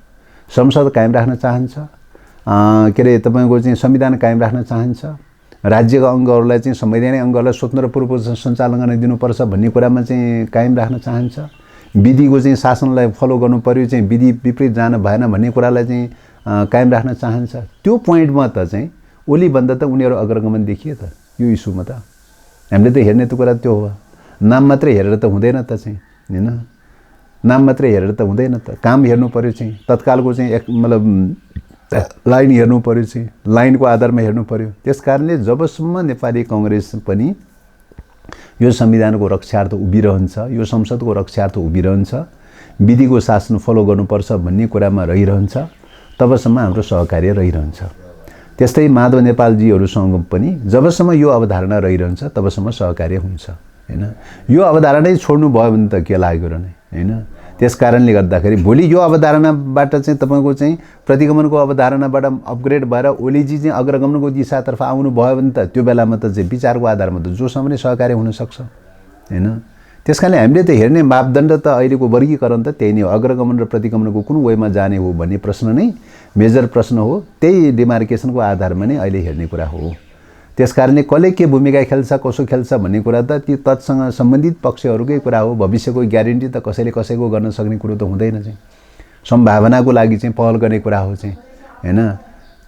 [SPEAKER 2] संसद कायम राख्न चाहन्छ, तपाईँको चाहिँ संविधान कायम राख्न चाहन्छ, राज्यका अङ्गहरूलाई चाहिँ संवैधानिक अङ्गहरूलाई स्वतन्त्र पूर्व सञ्चालन गर्न दिनुपर्छ भन्ने कुरामा चाहिँ कायम राख्न चाहन्छ। विधिको चाहिँ शासनलाई फलो गर्नु पर्यो, चाहिँ विधि विपरीत जान भएन भन्ने कुरालाई चाहिँ कायम राख्न चाहन्छ। त्यो पोइन्टमा त चाहिँ ओलीभन्दा त उनीहरू अग्रगमन देखिए त यो इस्युमा त। हामीले त हेर्ने त कुरा त्यो हो। नाम मात्रै हेरेर त हुँदैन त चाहिँ हैन, नाम मात्रै हेरेर त हुँदैन त। काम हेर्नु पर्यो चाहिँ, तत्कालको चाहिँ मतलब लाइन हेर्नु पर्यो चाहिँ, लाइनको आधारमा हेर्नु पर्यो। त्यसकारणले जबसम्म नेपाली कङ्ग्रेस पनि यो संविधानको रक्षार्थ उभिरहन्छ, यो संसदको रक्षार्थ उभिरहन्छ, विधिको शासन फलो गर्नुपर्छ भन्ने कुरामा रहिरहन्छ, तबसम्म हाम्रो सहकार्य रहिरहन्छ। त्यस्तै माधव नेपालजीहरूसँग पनि जबसम्म यो अवधारणा रहिरहन्छ तबसम्म सहकार्य हुन्छ हैन। यो अवधारणै छोड्नु भयो भने त के लाग्यो र नै हैन। त्यसकारणले गर्दाखेरि भोलि यो अवधारणाबाट चाहिँ तपाईँको चाहिँ प्रतिगमनको अवधारणाबाट अपग्रेड भएर ओलीजी चाहिँ अग्रगमनको दिशातर्फ आउनु भयो भने त त्यो बेलामा त चाहिँ विचारको आधारमा त जोसँग पनि सहकार्य हुनसक्छ हैन। त्यसकारणले हामीले त हेर्ने मापदण्ड त अहिलेको वर्गीकरण त त्यही नै हो। अग्रगमन र प्रतिगमनको कुन वेमा जाने हो भन्ने प्रश्न नै मेजर प्रश्न हो। त्यही डिमार्केसनको आधारमा नै अहिले हेर्ने कुरा हो। त्यसकारणले कसले के भूमिका खेल्छ, कसो खेल्छ भन्ने कुरा त ती तत्सँग सम्बन्धित पक्षहरूकै कुरा हो। भविष्यको ग्यारेन्टी त कसैले कसैको गर्न सक्ने कुरो त हुँदैन चाहिँ। सम्भावनाको लागि चाहिँ पहल गर्ने कुरा हो चाहिँ हैन।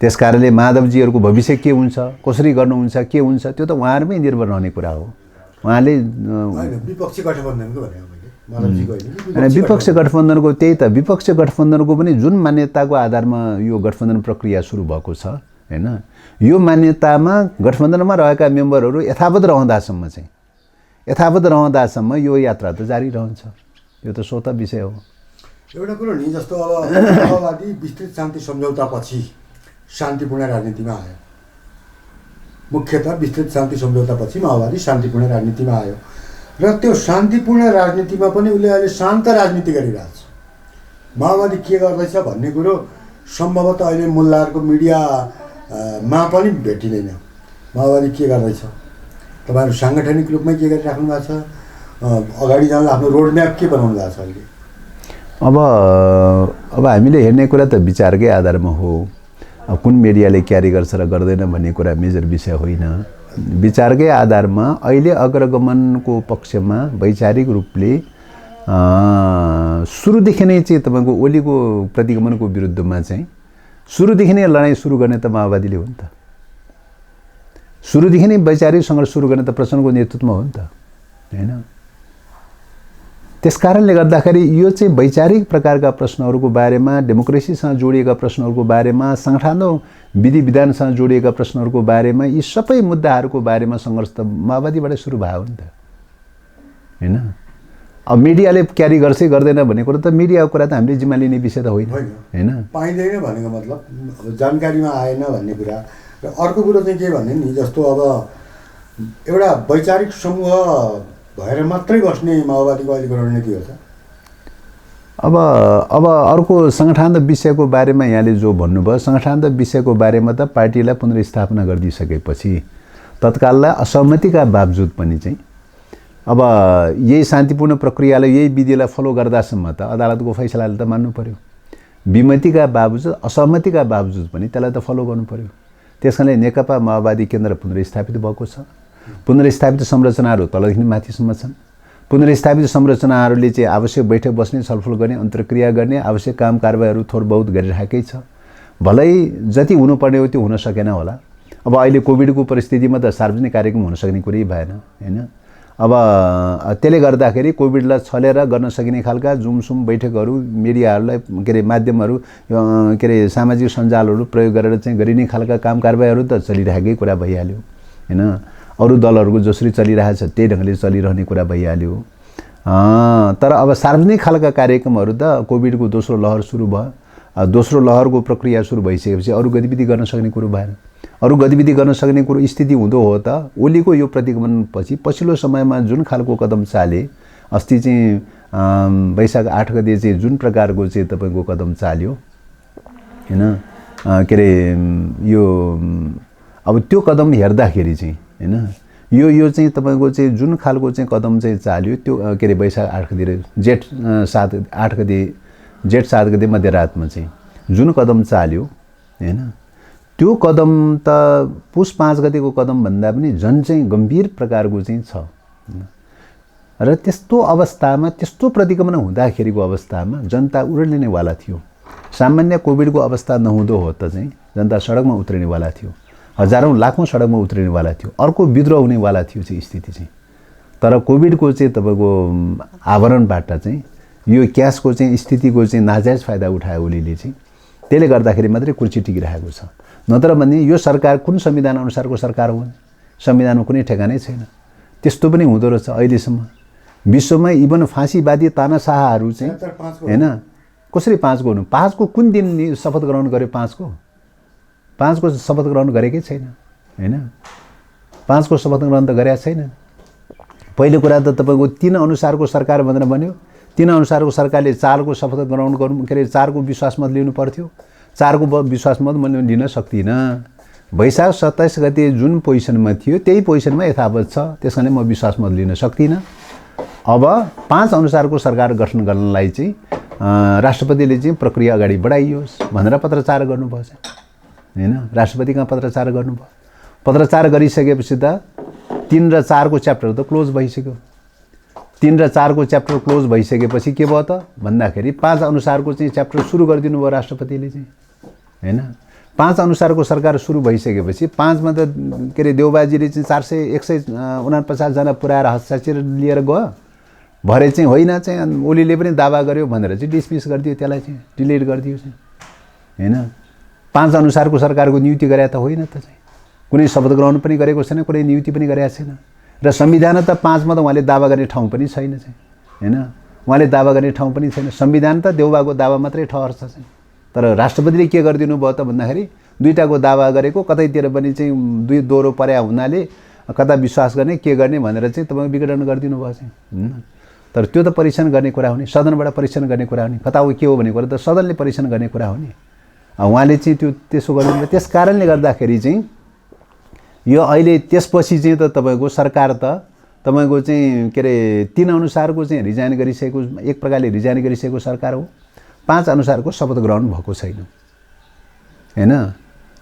[SPEAKER 2] त्यसकारणले माधवजीहरूको भविष्य के हुन्छ, कसरी गर्नुहुन्छ, के हुन्छ, त्यो त उहाँहरूमै निर्भर रहने कुरा हो। उहाँले
[SPEAKER 1] विपक्षी गठबन्धनको
[SPEAKER 2] विपक्ष गठबन्धनको त्यही त विपक्ष गठबन्धनको पनि जुन मान्यताको आधारमा यो गठबन्धन प्रक्रिया सुरु भएको छ हैन, यो मान्यतामा गठबन्धनमा रहेका मेम्बरहरू यथावत रहँदासम्म यो यात्रा त जारी रहन्छ। यो त स्वतः विषय हो।
[SPEAKER 1] एउटा कुरो नि जस्तो अब माओवादी विस्तृत शान्ति सम्झौतापछि शान्तिपूर्ण राजनीतिमा आयो। मुख्यतः विस्तृत शान्ति सम्झौतापछि माओवादी शान्तिपूर्ण राजनीतिमा आयो र त्यो शान्तिपूर्ण राजनीतिमा पनि उसले अहिले शान्त राजनीति गरिरहेछ। माओवादी के गर्दैछ भन्ने कुरो सम्भवतः अहिले मुल्लाहरूको मिडियामा पनि भेटिँदैन। माओवादी के गर्दैछ, तपाईँहरू साङ्गठनिक रूपमै के गरिराख्नु भएको छ, अगाडि जान आफ्नो रोड म्याप के बनाउनु भएको छ अहिले?
[SPEAKER 2] अब हामीले हेर्ने कुरा त विचारकै आधारमा हो। अब कुन मिडियाले क्यारी गर्छ र गर्दैन भन्ने कुरा मेजर विषय होइन। विचारकै आधारमा अहिले अग्रगमनको पक्षमा वैचारिक रूपले सुरुदेखि नै चाहिँ तपाईँको ओलीको प्रतिगमनको विरुद्धमा चाहिँ सुरुदेखि नै लडाइँ सुरु गर्ने त माओवादीले हो नि त। सुरुदेखि नै वैचारिक सङ्घर्ष सुरु गर्ने त प्रचण्डको नेतृत्वमा हो नि त, होइन? त्यस कारणले गर्दाखेरि यो चाहिँ वैचारिक प्रकारका प्रश्नहरूको बारेमा, डेमोक्रेसीसँग जोडिएका प्रश्नहरूको बारेमा, सङ्गठन विधि विधानसँग जोडिएका प्रश्नहरूको बारेमा, यी सबै मुद्दाहरूको बारेमा सङ्घर्ष त माओवादीबाट सुरु भयो नि त, होइन? अब मिडियाले क्यारी गर्छ गर्दैन भन्ने कुरो त मिडियाको कुरा त हामीले जिम्मा लिने विषय त होइन, होइन?
[SPEAKER 1] पाइँदैन भनेको मतलब जानकारीमा आएन भन्ने कुरा। र अर्को कुरो चाहिँ के भने नि, जस्तो अब एउटा वैचारिक समूह भएर मात्रै बस्ने माओवादीको अहिलेको रणनीति हो त?
[SPEAKER 2] अब अर्को सङ्गठन विषयको बारेमा यहाँले जो भन्नुभयो, सङ्गठन विषयको बारेमा त पार्टीलाई पुनर्स्थापना गरिदिइसकेपछि तत्काललाई असहमतिका बावजुद पनि चाहिँ अब यही शान्तिपूर्ण प्रक्रियालाई, यही विधिलाई फलो गर्दासम्म त अदालतको फैसलाले त मान्नु पर्यो। विमतिका बावजुद, असहमतिका बावजुद पनि त्यसलाई त फलो गर्नु पर्यो। त्यस कारणले नेकपा माओवादी केन्द्र पुनर्स्थापित भएको छ। पुनर्स्थापित संरचनाहरू तलदेखि माथिसम्म छन्। पुनर्स्थापित संरचनाहरूले चाहिँ आवश्यक बैठक बस्ने, छलफल गर्ने, अन्तर्क्रिया गर्ने, आवश्यक काम कारबाहीहरू थोर बहुत गरिरहेकै छ। भलै जति हुनुपर्ने हो त्यो हुन सकेन होला। अब अहिले कोभिडको परिस्थितिमा त सार्वजनिक कार्यक्रम हुन सक्ने कुरै भएन, होइन? अब त्यसले गर्दाखेरि कोभिडलाई छलेर गर्न सकिने खालका जुमसुम बैठकहरू, मिडियाहरूलाई के अरे माध्यमहरू, के अरे सामाजिक सञ्जालहरू प्रयोग गरेर चाहिँ गरिने खालका काम कारबाहीहरू त चलिरहेकै कुरा भइहाल्यो, होइन? अरू दलहरूको जसरी चलिरहेछ त्यही ढङ्गले चलिरहने कुरा भइहाल्यो। तर अब सार्वजनिक खालका कार्यक्रमहरू त कोभिडको दोस्रो लहर सुरु भयो। दोस्रो लहरको प्रक्रिया सुरु भइसकेपछि अरू गतिविधि गर्न सक्ने कुरो भएन। अरू गतिविधि गर्न सक्ने कुरो स्थिति हुँदो हो त ओलीको यो प्रतिगमनपछि पछिल्लो समयमा जुन खालको कदम चाले, अस्ति चाहिँ वैशाख 8 गते चाहिँ जुन प्रकारको चाहिँ तपाईँको कदम चाल्यो, होइन? के अरे यो अब त्यो कदम हेर्दाखेरि चाहिँ, होइन, यो चाहिँ तपाईँको चाहिँ जुन खालको चाहिँ कदम चाहिँ चाल्यो त्यो के अरे वैशाख 8 गते जेठ 7 गते मध्यरातमा चाहिँ जुन कदम चाल्यो, होइन, त्यो कदम त पुस 5 गतेको कदम भन्दा पनि झन् चाहिँ गम्भीर प्रकारको चाहिँ छ। र त्यस्तो अवस्थामा, त्यस्तो प्रतिगमन हुँदाखेरिको अवस्थामा जनता उर्लिनेवाला थियो। सामान्य कोभिडको अवस्था नहुँदो हो त चाहिँ जनता सडकमा उत्रिनेवाला थियो, हजारौँ लाखौँ सडकमा उत्रिनेवाला थियो, अर्को विद्रोह हुनेवाला थियो चाहिँ स्थिति चाहिँ। तर कोभिडको चाहिँ तपाईँको आवरणबाट चाहिँ यो क्यासको चाहिँ स्थितिको चाहिँ नाजायज फाइदा उठायो ओलीले चाहिँ। त्यसले गर्दाखेरि मात्रै कुर्सी टिकिरहेको छ। नत्र भने यो सरकार कुन संविधान अनुसारको सरकार हो? संविधानमा कुनै ठेगानै छैन। त्यस्तो पनि हुँदो रहेछ अहिलेसम्म विश्वमा। इभन फाँसीवादी तानाशाहहरू चाहिँ, होइन, कसरी 5 को हुनु? 5 को कुन दिन शपथ ग्रहण गर्यो? 5 को शपथ ग्रहण गरेकै छैन, होइन? 5 को शपथ ग्रहण त गरेका छैन। पहिलो कुरा त तपाईँको 3 अनुसारको सरकार भनेर भन्यो। 3 अनुसारको सरकारले 4 को शपथ ग्रहण गर्नु, के अरे 4 को विश्वास मत लिनु पर्थ्यो। 4 को विश्वास मत मैले लिन सक्दिनँ। वैशाख 27 गते जुन पोजिसनमा थियो त्यही पोजिसनमा यथावत छ, त्यस कारणले म विश्वास मत लिन सक्दिनँ। अब 5 अनुसारको सरकार गठन गर्नलाई चाहिँ राष्ट्रपतिले चाहिँ प्रक्रिया अगाडि बढाइयोस् भनेर पत्रचार गर्नुभयो, होइन? राष्ट्रपति कहाँ पत्रचार गर्नुभयो? पत्रचार गरिसकेपछि त 3 र 4 को च्याप्टर त क्लोज भइसक्यो। 3 र 4 को च्याप्टर क्लोज भइसकेपछि के भयो त भन्दाखेरि 5 अनुसारको चाहिँ च्याप्टर सुरु गरिदिनु भयो राष्ट्रपतिले चाहिँ, होइन? 5 अनुसारको सरकार सुरु भइसकेपछि 5 मा त के अरे देउबाजीले चाहिँ 149 जना पुऱ्याएर हस्ताक्षर लिएर गयो। भरे चाहिँ होइन चाहिँ ओलीले पनि दावा गर्यो भनेर चाहिँ डिसमिस गरिदियो, त्यसलाई चाहिँ डिलिट गरिदियो चाहिँ, होइन? 5 अनुसारको सरकारको नियुक्ति गरे त होइन त चाहिँ। कुनै शपथ ग्रहण पनि गरेको छैन, कुनै नियुक्ति पनि गरेको छैन। र संविधान त 5 मा त उहाँले दावा गर्ने ठाउँ पनि छैन चाहिँ, होइन? उहाँले दावा गर्ने ठाउँ पनि छैन। संविधान त देउबाको दावा मात्रै ठहर छ चाहिँ। तर राष्ट्रपतिले के गरिदिनु भयो त भन्दाखेरि 2टाको दावा गरेको कतैतिर पनि चाहिँ 2 दोहोरो पर्या हुनाले कता विश्वास गर्ने के गर्ने भनेर चाहिँ तपाईँ विघटन गरिदिनु भयो चाहिँ, होइन? तर त्यो त परीक्षण गर्ने कुरा हो नि, सदनबाट परीक्षण गर्ने कुरा हो नि। कता हो के हो भन्ने कुरा त सदनले परीक्षण गर्ने कुरा हो नि। उहाँले चाहिँ त्यो त्यसो गर्नु। त्यस कारणले गर्दाखेरि चाहिँ यो अहिले त्यसपछि चाहिँ त तपाईँको सरकार त तपाईँको चाहिँ के अरे 3 अनुसारको चाहिँ रिजाइन गरिसकेको, एक प्रकारले रिजाइन गरिसकेको सरकार हो। 5 अनुसारको शपथ ग्रहण भएको छैन हैन।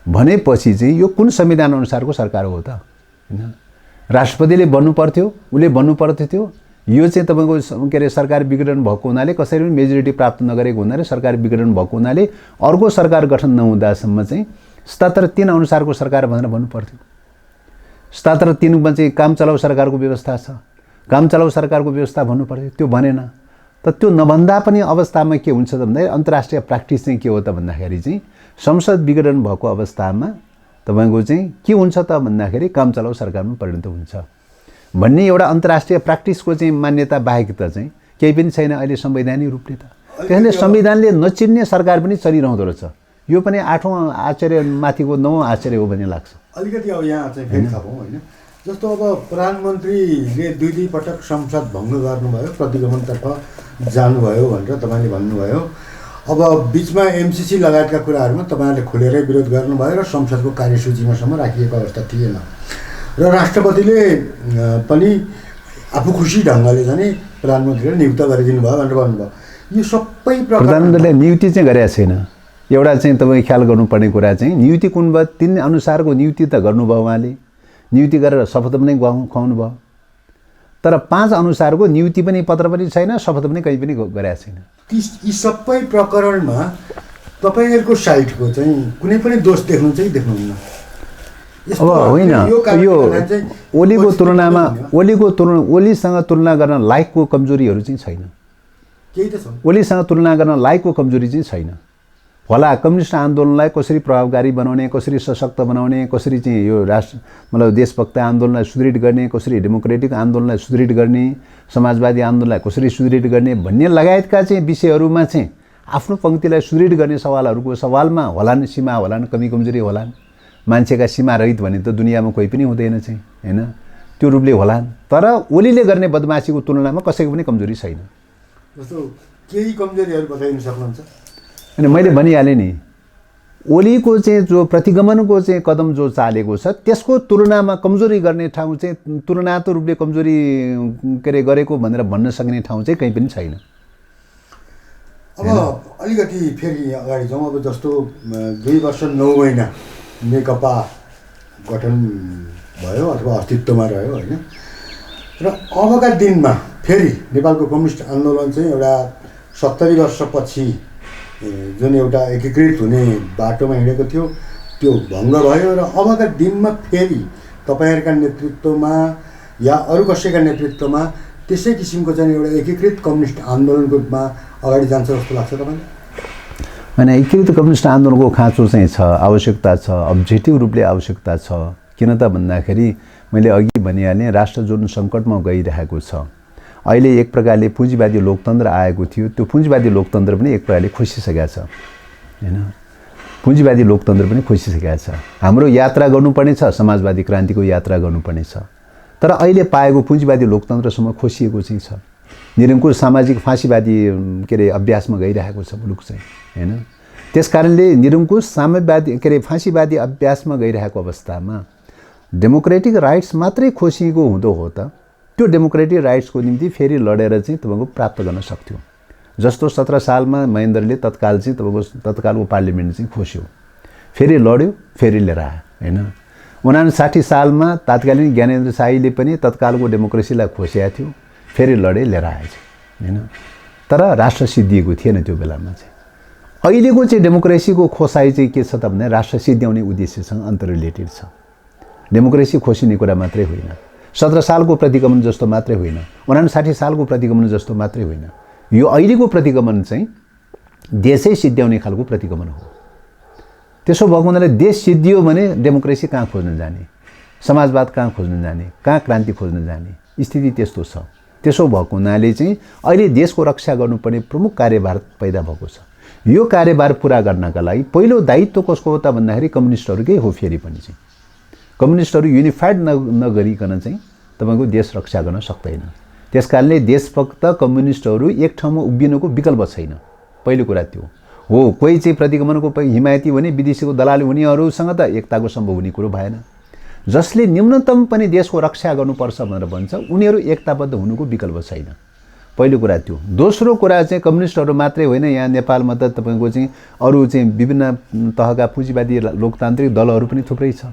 [SPEAKER 2] भनेपछि चाहिँ यो कुन संविधान अनुसारको सरकार हो त हैन। राष्ट्रपतिले बन्नु पर्थ्यो, उसले बन्नु पर्थ्यो। यो चाहिँ तपाईँको के अरे सरकार विघटन भएको हुनाले, कसैले पनि मेजोरिटी प्राप्त नगरेको हुनाले, सरकार विघटन भएको हुनाले अर्को सरकार गठन नहुँदासम्म चाहिँ 77-3 अनुसारको सरकार भनेर भन्नु पर्थ्यो। 77-3 मा चाहिँ काम चलाउ सरकारको व्यवस्था छ, काम चलाउ सरकारको व्यवस्था भन्नु पर्थ्यो। त्यो भनेन। त त्यो नभन्दा पनि अवस्थामा के हुन्छ त भन्दाखेरि अन्तर्राष्ट्रिय प्र्याक्टिस चाहिँ के हो त भन्दाखेरि चाहिँ संसद विघटन भएको अवस्थामा तपाईँको चाहिँ के हुन्छ त भन्दाखेरि काम चलाउ सरकारमा परिणत हुन्छ भन्ने एउटा अन्तर्राष्ट्रिय प्र्याक्टिसको चाहिँ मान्यता बाहेक त चाहिँ केही पनि छैन अहिले संवैधानिक रूपले त। त्यसैले संविधानले नचिन्ने सरकार पनि चलिरहँदो रहेछ। यो पनि 8औं आश्चर्य माथिको 9औं आश्चर्य हो भन्ने लाग्छ।
[SPEAKER 1] अलिकति अब यहाँ चाहिँ फेरि थपौँ होइन। जस्तो अब प्रधानमन्त्रीले 2 पटक संसद भङ्ग गर्नुभयो, प्रतिगमनतर्फ जानुभयो भनेर तपाईँले भन्नुभयो। अब बिचमा एमसिसी लगायतका कुराहरूमा तपाईँहरूले खुलेरै विरोध गर्नुभयो र संसदको कार्यसूचीमासम्म राखिएको अवस्था थिएन र राष्ट्रपतिले पनि आफू खुसी ढङ्गले चाहिँ प्रधानमन्त्रीले नियुक्त गरिदिनु भयो भनेर भन्नुभयो। यो सबै
[SPEAKER 2] प्रधानमन्त्रीले नियुक्ति चाहिँ गरेका छैन। एउटा चाहिँ तपाईँ ख्याल गर्नुपर्ने कुरा चाहिँ नियुक्ति कुन भयो, 3 अनुसारको नियुक्ति त गर्नुभयो उहाँले, नियुक्ति गरेर शपथ पनि खुवाउनु भयो। तर 5 अनुसारको नियुक्ति पनि पत्र पनि छैन, शपथ पनि कहीँ पनि गरेका छैन।
[SPEAKER 1] यी सबै प्रकरणमा तपाईँहरूको साइडको चाहिँ कुनै पनि दोष देख्नु चाहिँ देख्नुहुन्न?
[SPEAKER 2] अब होइन, यो ओलीको तुलनामा ओलीसँग तुलना गर्न लायकको कमजोरीहरू चाहिँ छैन।
[SPEAKER 1] केही त छ।
[SPEAKER 2] ओलीसँग तुलना गर्न लायकको कमजोरी चाहिँ छैन। होला कम्युनिस्ट आन्दोलनलाई कसरी प्रभावकारी बनाउने, कसरी सशक्त बनाउने, कसरी चाहिँ यो राष्ट्र मतलब देशभक्त आन्दोलनलाई सुदृढ गर्ने, कसरी डेमोक्रेटिक आन्दोलनलाई सुदृढ गर्ने, समाजवादी आन्दोलनलाई कसरी सुदृढ गर्ने भन्ने लगायतका चाहिँ विषयहरूमा चाहिँ आफ्नो पङ्क्तिलाई सुदृढ गर्ने सवालहरूको सवालमा होलान्, सीमा होलान्, कमी कमजोरी होलान्। मान्छेका सीमा रहित भने त दुनियाँमा कोही पनि हुँदैन चाहिँ हैन, त्यो रूपले होलान्। तर ओलीले गर्ने बदमासीको तुलनामा कसैको पनि कमजोरी छैन।
[SPEAKER 1] जस्तो केही कमजोरीहरू बताइदिन सक्नुहुन्छ?
[SPEAKER 2] अनि मैले भनिहालेँ नि, ओलीको चाहिँ जो प्रतिगमनको चाहिँ कदम जो चालेको छ त्यसको तुलनामा कमजोरी गर्ने ठाउँ चाहिँ तुलनात्मक रूपले कमजोरी के अरे गरेको भनेर भन्न सक्ने ठाउँ चाहिँ कहीँ पनि छैन।
[SPEAKER 1] अब अलिकति फेरि अगाडि जाउँ। अब जस्तो 2 वर्ष 9 महिना नेकपा गठन भयो अथवा अस्तित्वमा रह्यो होइन, र अबका दिनमा फेरि नेपालको कम्युनिस्ट आन्दोलन चाहिँ एउटा 70 वर्षपछि जुन एउटा एकीकृत हुने बाटोमा हिँडेको थियो त्यो भङ्ग भयो र अबका दिनमा फेरि तपाईँहरूका नेतृत्वमा या अरू कसैका नेतृत्वमा त्यसै किसिमको चाहिँ एउटा एकीकृत कम्युनिस्ट आन्दोलनको रूपमा अगाडि जान्छ जस्तो लाग्छ तपाईँलाई?
[SPEAKER 2] होइन, एकीकृत कम्युनिस्ट आन्दोलनको खाँचो चाहिँ छ, आवश्यकता छ, अब्जेक्टिभ रूपले आवश्यकता छ। किन त भन्दाखेरि मैले अघि भनिहालेँ, राष्ट्र जुन सङ्कटमा गइरहेको छ, अहिले एक प्रकारले पुँजीवादी लोकतन्त्र आएको थियो, त्यो पुँजीवादी लोकतन्त्र पनि एक प्रकारले खोसिसकेको छ हैन। पुँजीवादी लोकतन्त्र पनि खोसिसकेको छ। हाम्रो यात्रा गर्नुपर्ने छ, समाजवादी क्रान्तिको यात्रा गर्नुपर्ने छ, तर अहिले पाएको पुँजीवादी लोकतन्त्रसम्म खोसिएको चाहिँ छ। निरङ्कुश सामाजिक फाँसीवादी के अरे अभ्यासमा गइरहेको छ मुलुक चाहिँ हैन। त्यसकारणले निरङ्कुश साम्यवादी के अरे फाँसीवादी अभ्यासमा गइरहेको अवस्थामा डेमोक्रेटिक राइट्स मात्रै खोसिएको हुँदो हो त त्यो डेमोक्रेटिक राइट्सको निम्ति फेरि लडेर चाहिँ तपाईँको प्राप्त गर्न सक्थ्यो। जस्तो 17 सालमा महेन्द्रले तत्काल चाहिँ तपाईँको तत्कालको पार्लिमेन्ट चाहिँ खोस्यो, फेरि लड्यो, फेरि लिएर आयो हैन। 59 सालमा तात्कालीन ज्ञानेन्द्र शाहीले पनि तत्कालको डेमोक्रेसीलाई खोसेको थियो, फेरि लडे लिएर आएछ हैन। तर राष्ट्र सिद्धिएको थिएन त्यो बेलामा चाहिँ। अहिलेको चाहिँ डेमोक्रेसीको खोसाइ चाहिँ के छ त भने राष्ट्र सिद्ध्याउने उद्देश्यसँग अन्तर्रिलेटेड छ। डेमोक्रेसी खोसिने कुरा मात्रै होइन, 17 सालको प्रतिगमन जस्तो मात्रै होइन, 59 सालको प्रतिगमन जस्तो मात्रै होइन। यो अहिलेको प्रतिगमन चाहिँ देशै सिद्ध्याउने खालको प्रतिगमन हो। त्यसो भएको हुनाले देश सिद्धियो भने डेमोक्रेसी कहाँ खोज्न जाने, समाजवाद कहाँ खोज्न जाने, कहाँ क्रान्ति खोज्न जाने स्थिति त्यस्तो छ। त्यसो भएको हुनाले चाहिँ अहिले देशको रक्षा गर्नुपर्ने प्रमुख कार्यभार पैदा भएको छ। यो कार्यभार पुरा गर्नका लागि पहिलो दायित्व कसको हो त भन्दाखेरि कम्युनिस्टहरूकै हो। फेरि पनि चाहिँ कम्युनिस्टहरू युनिफाइड नगरिकन चाहिँ तपाईँको देश रक्षा गर्न सक्दैन। त्यसकारणले देशभक्त कम्युनिस्टहरू एक ठाउँमा उभिनको विकल्प छैन। पहिलो कुरा त्यो हो। कोही चाहिँ प्रतिगमनको हिमायती भने विदेशीको दलाल हुनेहरूसँग त एकताको सम्भव हुने कुरो भएन। जसले न्यूनतम पनि देशको रक्षा गर्नुपर्छ भनेर भन्छ उनीहरू एकताबद्ध हुनुको विकल्प छैन। पहिलो कुरा त्यो। दोस्रो कुरा चाहिँ कम्युनिस्टहरू मात्रै होइन, यहाँ नेपालमा त तपाईँको चाहिँ अरू चाहिँ विभिन्न तहका पुँजीवादी लोकतान्त्रिक दलहरू पनि थुप्रै छ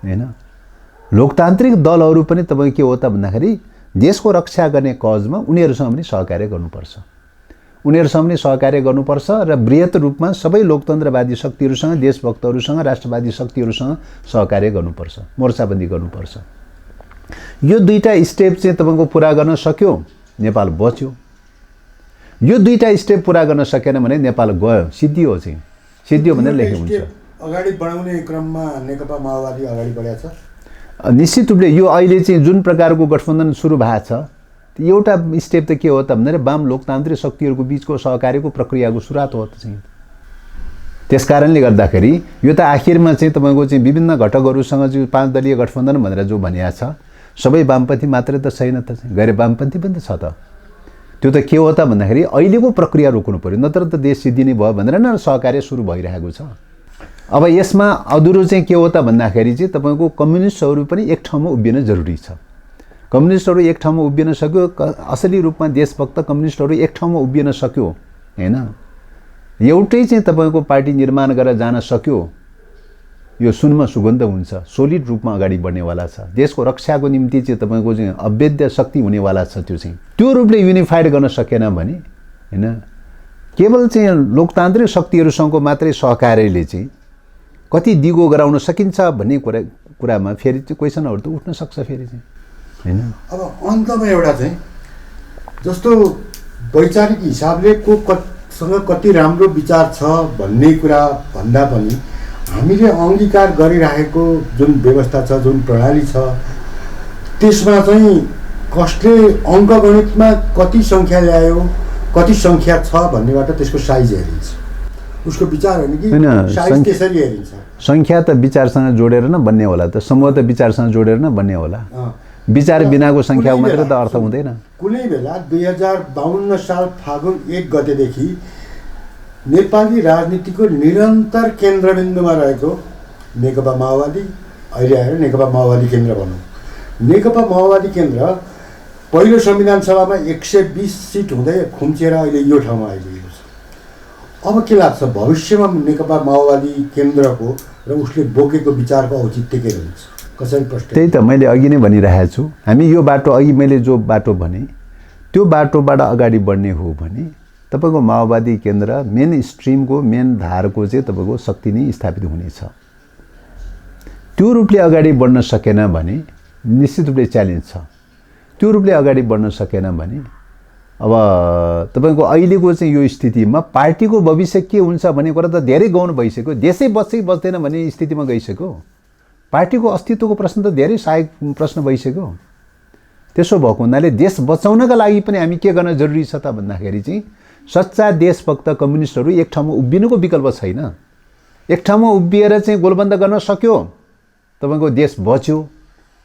[SPEAKER 2] होइन। लोकतान्त्रिक दलहरू पनि तपाईँको के हो त भन्दाखेरि देशको रक्षा गर्ने कजमा उनीहरूसँग पनि सहकार्य गर्नुपर्छ। उनीहरूसँग पनि सहकार्य गर्नुपर्छ र बृहत रूपमा सबै लोकतन्त्रवादी शक्तिहरूसँग, देशभक्तहरूसँग, राष्ट्रवादी शक्तिहरूसँग सहकार्य गर्नुपर्छ, मोर्चाबन्दी गर्नुपर्छ। यो दुईटा स्टेप चाहिँ तपाईँको पुरा गर्न सक्यो नेपाल बच्यो। यो दुईटा स्टेप पुरा गर्न सकेन भने नेपाल गयो, सिद्धियो चाहिँ, सिद्धियो भनेर लेखेको हुन्छ।
[SPEAKER 1] अगाडि बढाउने क्रममा नेकपा माओवादी अगाडि बढेको छ।
[SPEAKER 2] निश्चित रूपले यो अहिले चाहिँ जुन प्रकारको गठबन्धन सुरु भएको छ एउटा स्टेप त के हो त भन्दाखेरि वाम लोकतान्त्रिक शक्तिहरूको बिचको सहकार्यको प्रक्रियाको सुरुवात हो त चाहिँ। त्यसकारणले गर्दाखेरि यो त आखिरमा चाहिँ तपाईँको चाहिँ विभिन्न घटकहरूसँग जो 5 दलीय गठबन्धन भनेर जो भनिएको छ सबै वामपन्थी मात्रै त छैन त, गैर वामपन्थी पनि त छ त। त्यो त के हो त भन्दाखेरि अहिलेको प्रक्रिया रोक्नु पर्यो, नत्र त देश सिद्धिने भयो भनेर न सहकार्य सुरु भइरहेको छ। अब यसमा अधुरो चाहिँ के हो त भन्दाखेरि चाहिँ तपाईँको कम्युनिस्टहरू पनि एक ठाउँमा उभिन जरुरी छ। कम्युनिस्टहरू एक ठाउँमा उभिन सक्यो, असली रूपमा देशभक्त कम्युनिस्टहरू एक ठाउँमा उभिन सक्यो हैन, एउटै चाहिँ तपाईँको पार्टी निर्माण गरेर जान सक्यो, यो सुनमा सुगन्ध हुन्छ, सोलिड रूपमा अगाडि बढ्नेवाला छ, देशको रक्षाको निम्ति चाहिँ तपाईँको चाहिँ अभेद्य शक्ति हुनेवाला छ। त्यो रूपले युनिफाइड गर्न सकेन भने हैन केवल चाहिँ लोकतान्त्रिक शक्तिहरूसँगको मात्रै सहकार्यले चाहिँ कति दिगो गराउन सकिन्छ भन्ने कुरामा फेरि चाहिँ क्वेसनहरू त उठ्न सक्छ फेरि चाहिँ हैन।
[SPEAKER 1] अब अन्तमा एउटा चाहिँ जस्तो वैचारिक हिसाबले कोसँग कति राम्रो विचार छ भन्ने कुरा भन्दा पनि हामीले अङ्गीकार गरिरहेको जुन व्यवस्था छ, जुन प्रणाली छ, त्यसमा चाहिँ कसले अङ्कगणितमा कति सङ्ख्या ल्यायो, कति सङ्ख्या छ भन्नेबाट त्यसको साइज हेरिन्छ, उसको विचार होइन कि साइज त्यसरी हेरिन्छ।
[SPEAKER 2] सङ्ख्या त विचारसँग जोडेर न बन्ने होला त, समूह त विचारसँग जोडेर न बन्ने होला। विचार बिनाको सङ्ख्या मात्रै त अर्थ हुँदैन।
[SPEAKER 1] कुनै बेला 2052 साल फागुन 1 गतेदेखि नेपाली राजनीतिको निरन्तर केन्द्रबिन्दुमा रहेको नेकपा माओवादी, अहिले आएर नेकपा माओवादी केन्द्र भनौँ, नेकपा माओवादी केन्द्र पहिलो संविधान सभामा 120 सिट हुँदै खुम्चिएर अहिले यो ठाउँमा आइपुगेको छ। अब के लाग्छ भविष्यमा नेकपा माओवादी केन्द्रको र उसले बोकेको विचारको औचित्य के हुन्छ, कसरी प्रश्न?
[SPEAKER 2] त्यही त मैले अघि नै भनिरहेको छु, हामी यो बाटो अघि मैले जो बाटो भने त्यो बाटोबाट अगाडि बढ्ने हो भने तपाईँको माओवादी केन्द्र मेन स्ट्रिमको मेन धारको चाहिँ तपाईँको शक्ति नै स्थापित हुनेछ। त्यो रूपले अगाडि बढ्न सकेन भने निश्चित रूपले च्यालेन्ज छ। त्यो रूपले अगाडि बढ्न सकेन भने अब तपाईँको अहिलेको चाहिँ यो स्थितिमा पार्टीको भविष्य के हुन्छ भन्ने कुरा त धेरै गौण भइसक्यो, देशै बच्दै बच्दैन भन्ने स्थितिमा गइसक्यो। पार्टीको अस्तित्वको प्रश्न त धेरै सहायक प्रश्न भइसक्यो। त्यसो भएको हुनाले देश बचाउनका लागि पनि हामी के गर्न जरुरी छ त भन्दाखेरि चाहिँ सच्चा देशभक्त कम्युनिस्टहरू एक ठाउँमा उभिनुको विकल्प छैन। एक ठाउँमा उभिएर चाहिँ गोलबन्द गर्न सक्यो तपाईँको देश बच्यो,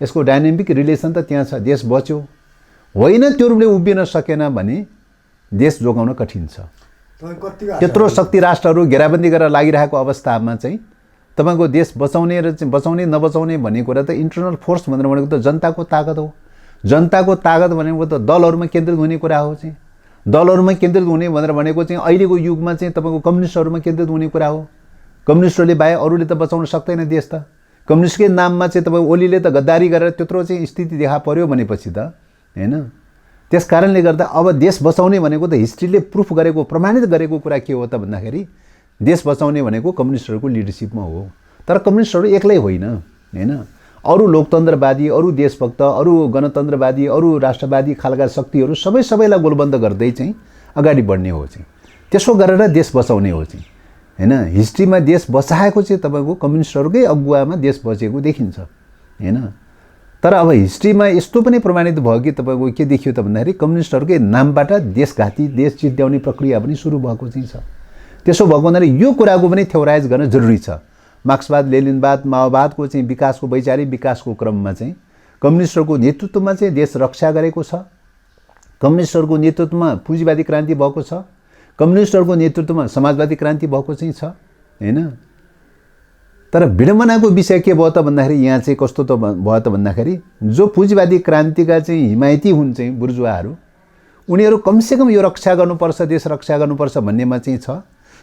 [SPEAKER 2] यसको डाइनामिक रिलेसन त त्यहाँ छ, देश बच्यो। होइन त्यो रूपले उभिन सकेन भने देश जोगाउन कठिन छ। त्यत्रो शक्ति राष्ट्रहरू घेराबन्दी गरेर लागिरहेको अवस्थामा चाहिँ तपाईँको देश बचाउने र चाहिँ बचाउने नबचाउने भन्ने कुरा त इन्टरनल फोर्स भनेर भनेको त जनताको ताकत हो। जनताको ताकत भनेको त दलहरूमा केन्द्रित हुने कुरा हो। चाहिँ दलहरूमा केन्द्रित हुने भनेर भनेको चाहिँ अहिलेको युगमा चाहिँ तपाईँको कम्युनिस्टहरूमा केन्द्रित हुने कुरा हो। कम्युनिस्टहरूले बाहेक अरूले त बचाउन सक्दैन देश त। कम्युनिस्टकै नाममा चाहिँ तपाईँ ओलीले त गद्दारी गरेर त्यत्रो चाहिँ स्थिति देखा पर्यो भनेपछि त हैन। त्यस कारणले गर्दा अब देश बचाउने भनेको त हिस्ट्रीले प्रुफ गरेको प्रमाणित गरेको कुरा के हो त भन्दाखेरि देश बचाउने भनेको कम्युनिस्टहरूको लिडरसिपमा हो। तर कम्युनिस्टहरू एक्लै होइन हैन, अरू लोकतन्त्रवादी, अरू देशभक्त, अरू गणतन्त्रवादी, अरू राष्ट्रवादी खालका शक्तिहरू सबैलाई गोलबन्द गर्दै चाहिँ अगाडि बढ्ने हो। चाहिँ त्यसो गरेर देश बचाउने हो चाहिँ हैन। हिस्ट्रीमा देश बचाएको चाहिँ तपाईँको कम्युनिस्टहरूकै अगुवामा देश बचेको देखिन्छ हैन। तर अब हिस्ट्रीमा यस्तो पनि प्रमाणित भयो कि तपाईँको के देखियो त भन्दाखेरि कम्युनिस्टहरूकै नामबाट देशघाती, देश चित्याउने प्रक्रिया पनि सुरु भएको चाहिँ छ। त्यसो भएको हुनाले यो कुराको पनि थ्योराइज गर्न जरुरी छ। मार्क्सवाद, लेनिनवाद, माओवादको चाहिँ विकासको, वैचारिक विकासको क्रममा चाहिँ कम्युनिस्टहरूको नेतृत्वमा चाहिँ देश रक्षा गरेको छ। कम्युनिस्टहरूको नेतृत्वमा पुँजीवादी क्रान्ति भएको छ। कम्युनिस्टहरूको नेतृत्वमा समाजवादी क्रान्ति भएको चाहिँ छ हैन। तर विडम्बनाको विषय के भयो त भन्दाखेरि यहाँ चाहिँ कस्तो त भयो त भन्दाखेरि जो पुँजीवादी क्रान्तिका चाहिँ हिमायती हुन् चाहिँ बुर्जुवाहरू उनीहरू कमसेकम यो रक्षा गर्नुपर्छ, देश रक्षा गर्नुपर्छ भन्नेमा चाहिँ छ।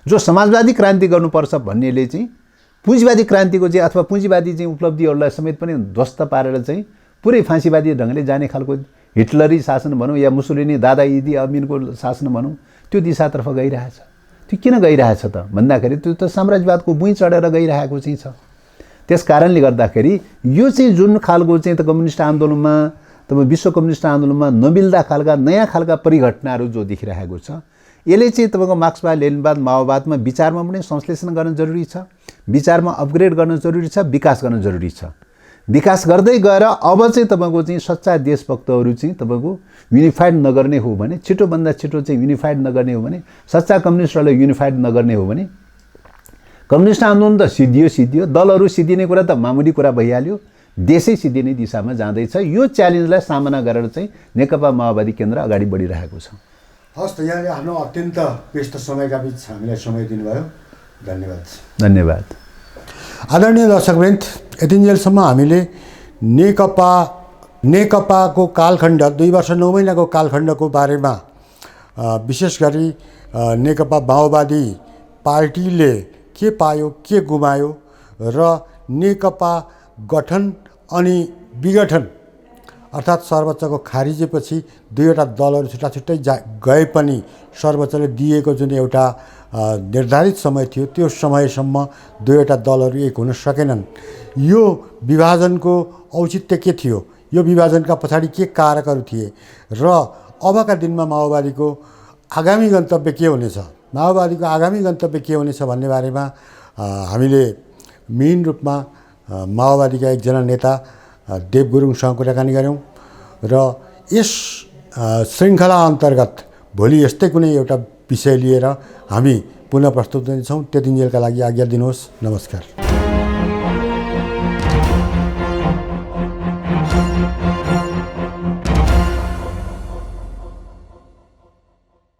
[SPEAKER 2] जो समाजवादी क्रान्ति गर्नुपर्छ भन्नेले चाहिँ पुँजीवादी क्रान्तिको चाहिँ अथवा पुँजीवादी चाहिँ उपलब्धिहरूलाई समेत पनि ध्वस्त पारेर चाहिँ पुरै फाँसीवादी ढङ्गले जाने खालको हिटलरी शासन भनौँ या मुसोलिनी दादा इदी अमिनको शासन भनौँ त्यो दिशातर्फ गइरहेछ। त्यो किन गइरहेछ त भन्दाखेरि त्यो त साम्राज्यवादको भुइँ चढेर गइरहेको चाहिँ छ। त्यस कारणले गर्दाखेरि यो चाहिँ जुन खालको चाहिँ त कम्युनिस्ट आन्दोलनमा तब विश्व कम्युनिस्ट आन्दोलनमा नमिल्दा खालका नयाँ खालका परिघटनाहरू जो देखिरहेको छ यसले चाहिँ तपाईँको मार्क्सवाद लेनिनवाद माओवादमा विचारमा पनि संश्लेषण गर्न जरुरी छ, विचारमा अपग्रेड गर्न जरुरी छ, विकास गर्न जरुरी छ। विकास गर्दै गएर अब चाहिँ तपाईँको चाहिँ सच्चा देशभक्तहरू चाहिँ तपाईँको युनिफाइड नगर्ने हो भने, छिटोभन्दा छिटो चाहिँ युनिफाइड नगर्ने हो भने, सच्चा कम्युनिस्टहरूलाई युनिफाइड नगर्ने हो भने कम्युनिस्ट आन्दोलन त सिद्धियो, दलहरू सिद्धिने कुरा त मामुली कुरा भइहाल्यो, देशै सिद्धिने दिशामा जाँदैछ। यो च्यालेन्जलाई सामना गरेर चाहिँ नेकपा माओवादी केन्द्र अगाडि बढिरहेको छ।
[SPEAKER 1] हस् त, यहाँले आफ्नो अत्यन्त व्यस्त समयका बिच हामीलाई समय दिनुभयो, धन्यवाद।
[SPEAKER 2] धन्यवाद।
[SPEAKER 1] आदरणीय दर्शकवृन्द, यतिन्जेलसम्म हामीले नेकपाको कालखण्ड 2 वर्ष 9 महिनाको कालखण्डको बारेमा विशेष गरी नेकपा माओवादी पार्टीले के पायो के गुमायो र नेकपा गठन अनि विघटन अर्थात् सर्वोच्चको खारिजेपछि 2वटा दलहरू छुट्टा छुट्टै गए पनि सर्वोच्चले दिएको जुन एउटा निर्धारित समय थियो त्यो समयसम्म 2वटा दलहरू एक हुन सकेनन्। यो विभाजनको औचित्य के थियो, यो विभाजनका पछाडि के कारकहरू थिए र अबका दिनमा माओवादीको आगामी गन्तव्य के हुनेछ, माओवादीको आगामी गन्तव्य के हुनेछ भन्ने बारेमा हामीले मेन रूपमा माओवादीका एकजना नेता देव गुरुङसँग कुराकानी गऱ्यौँ र यस श्रृङ्खला अन्तर्गत भोलि यस्तै कुनै एउटा विषय लिएर हामी पुनः प्रस्तुत हुनेछौँ। त्यतिन्जेलका लागि आज्ञा दिनुहोस्। नमस्कार।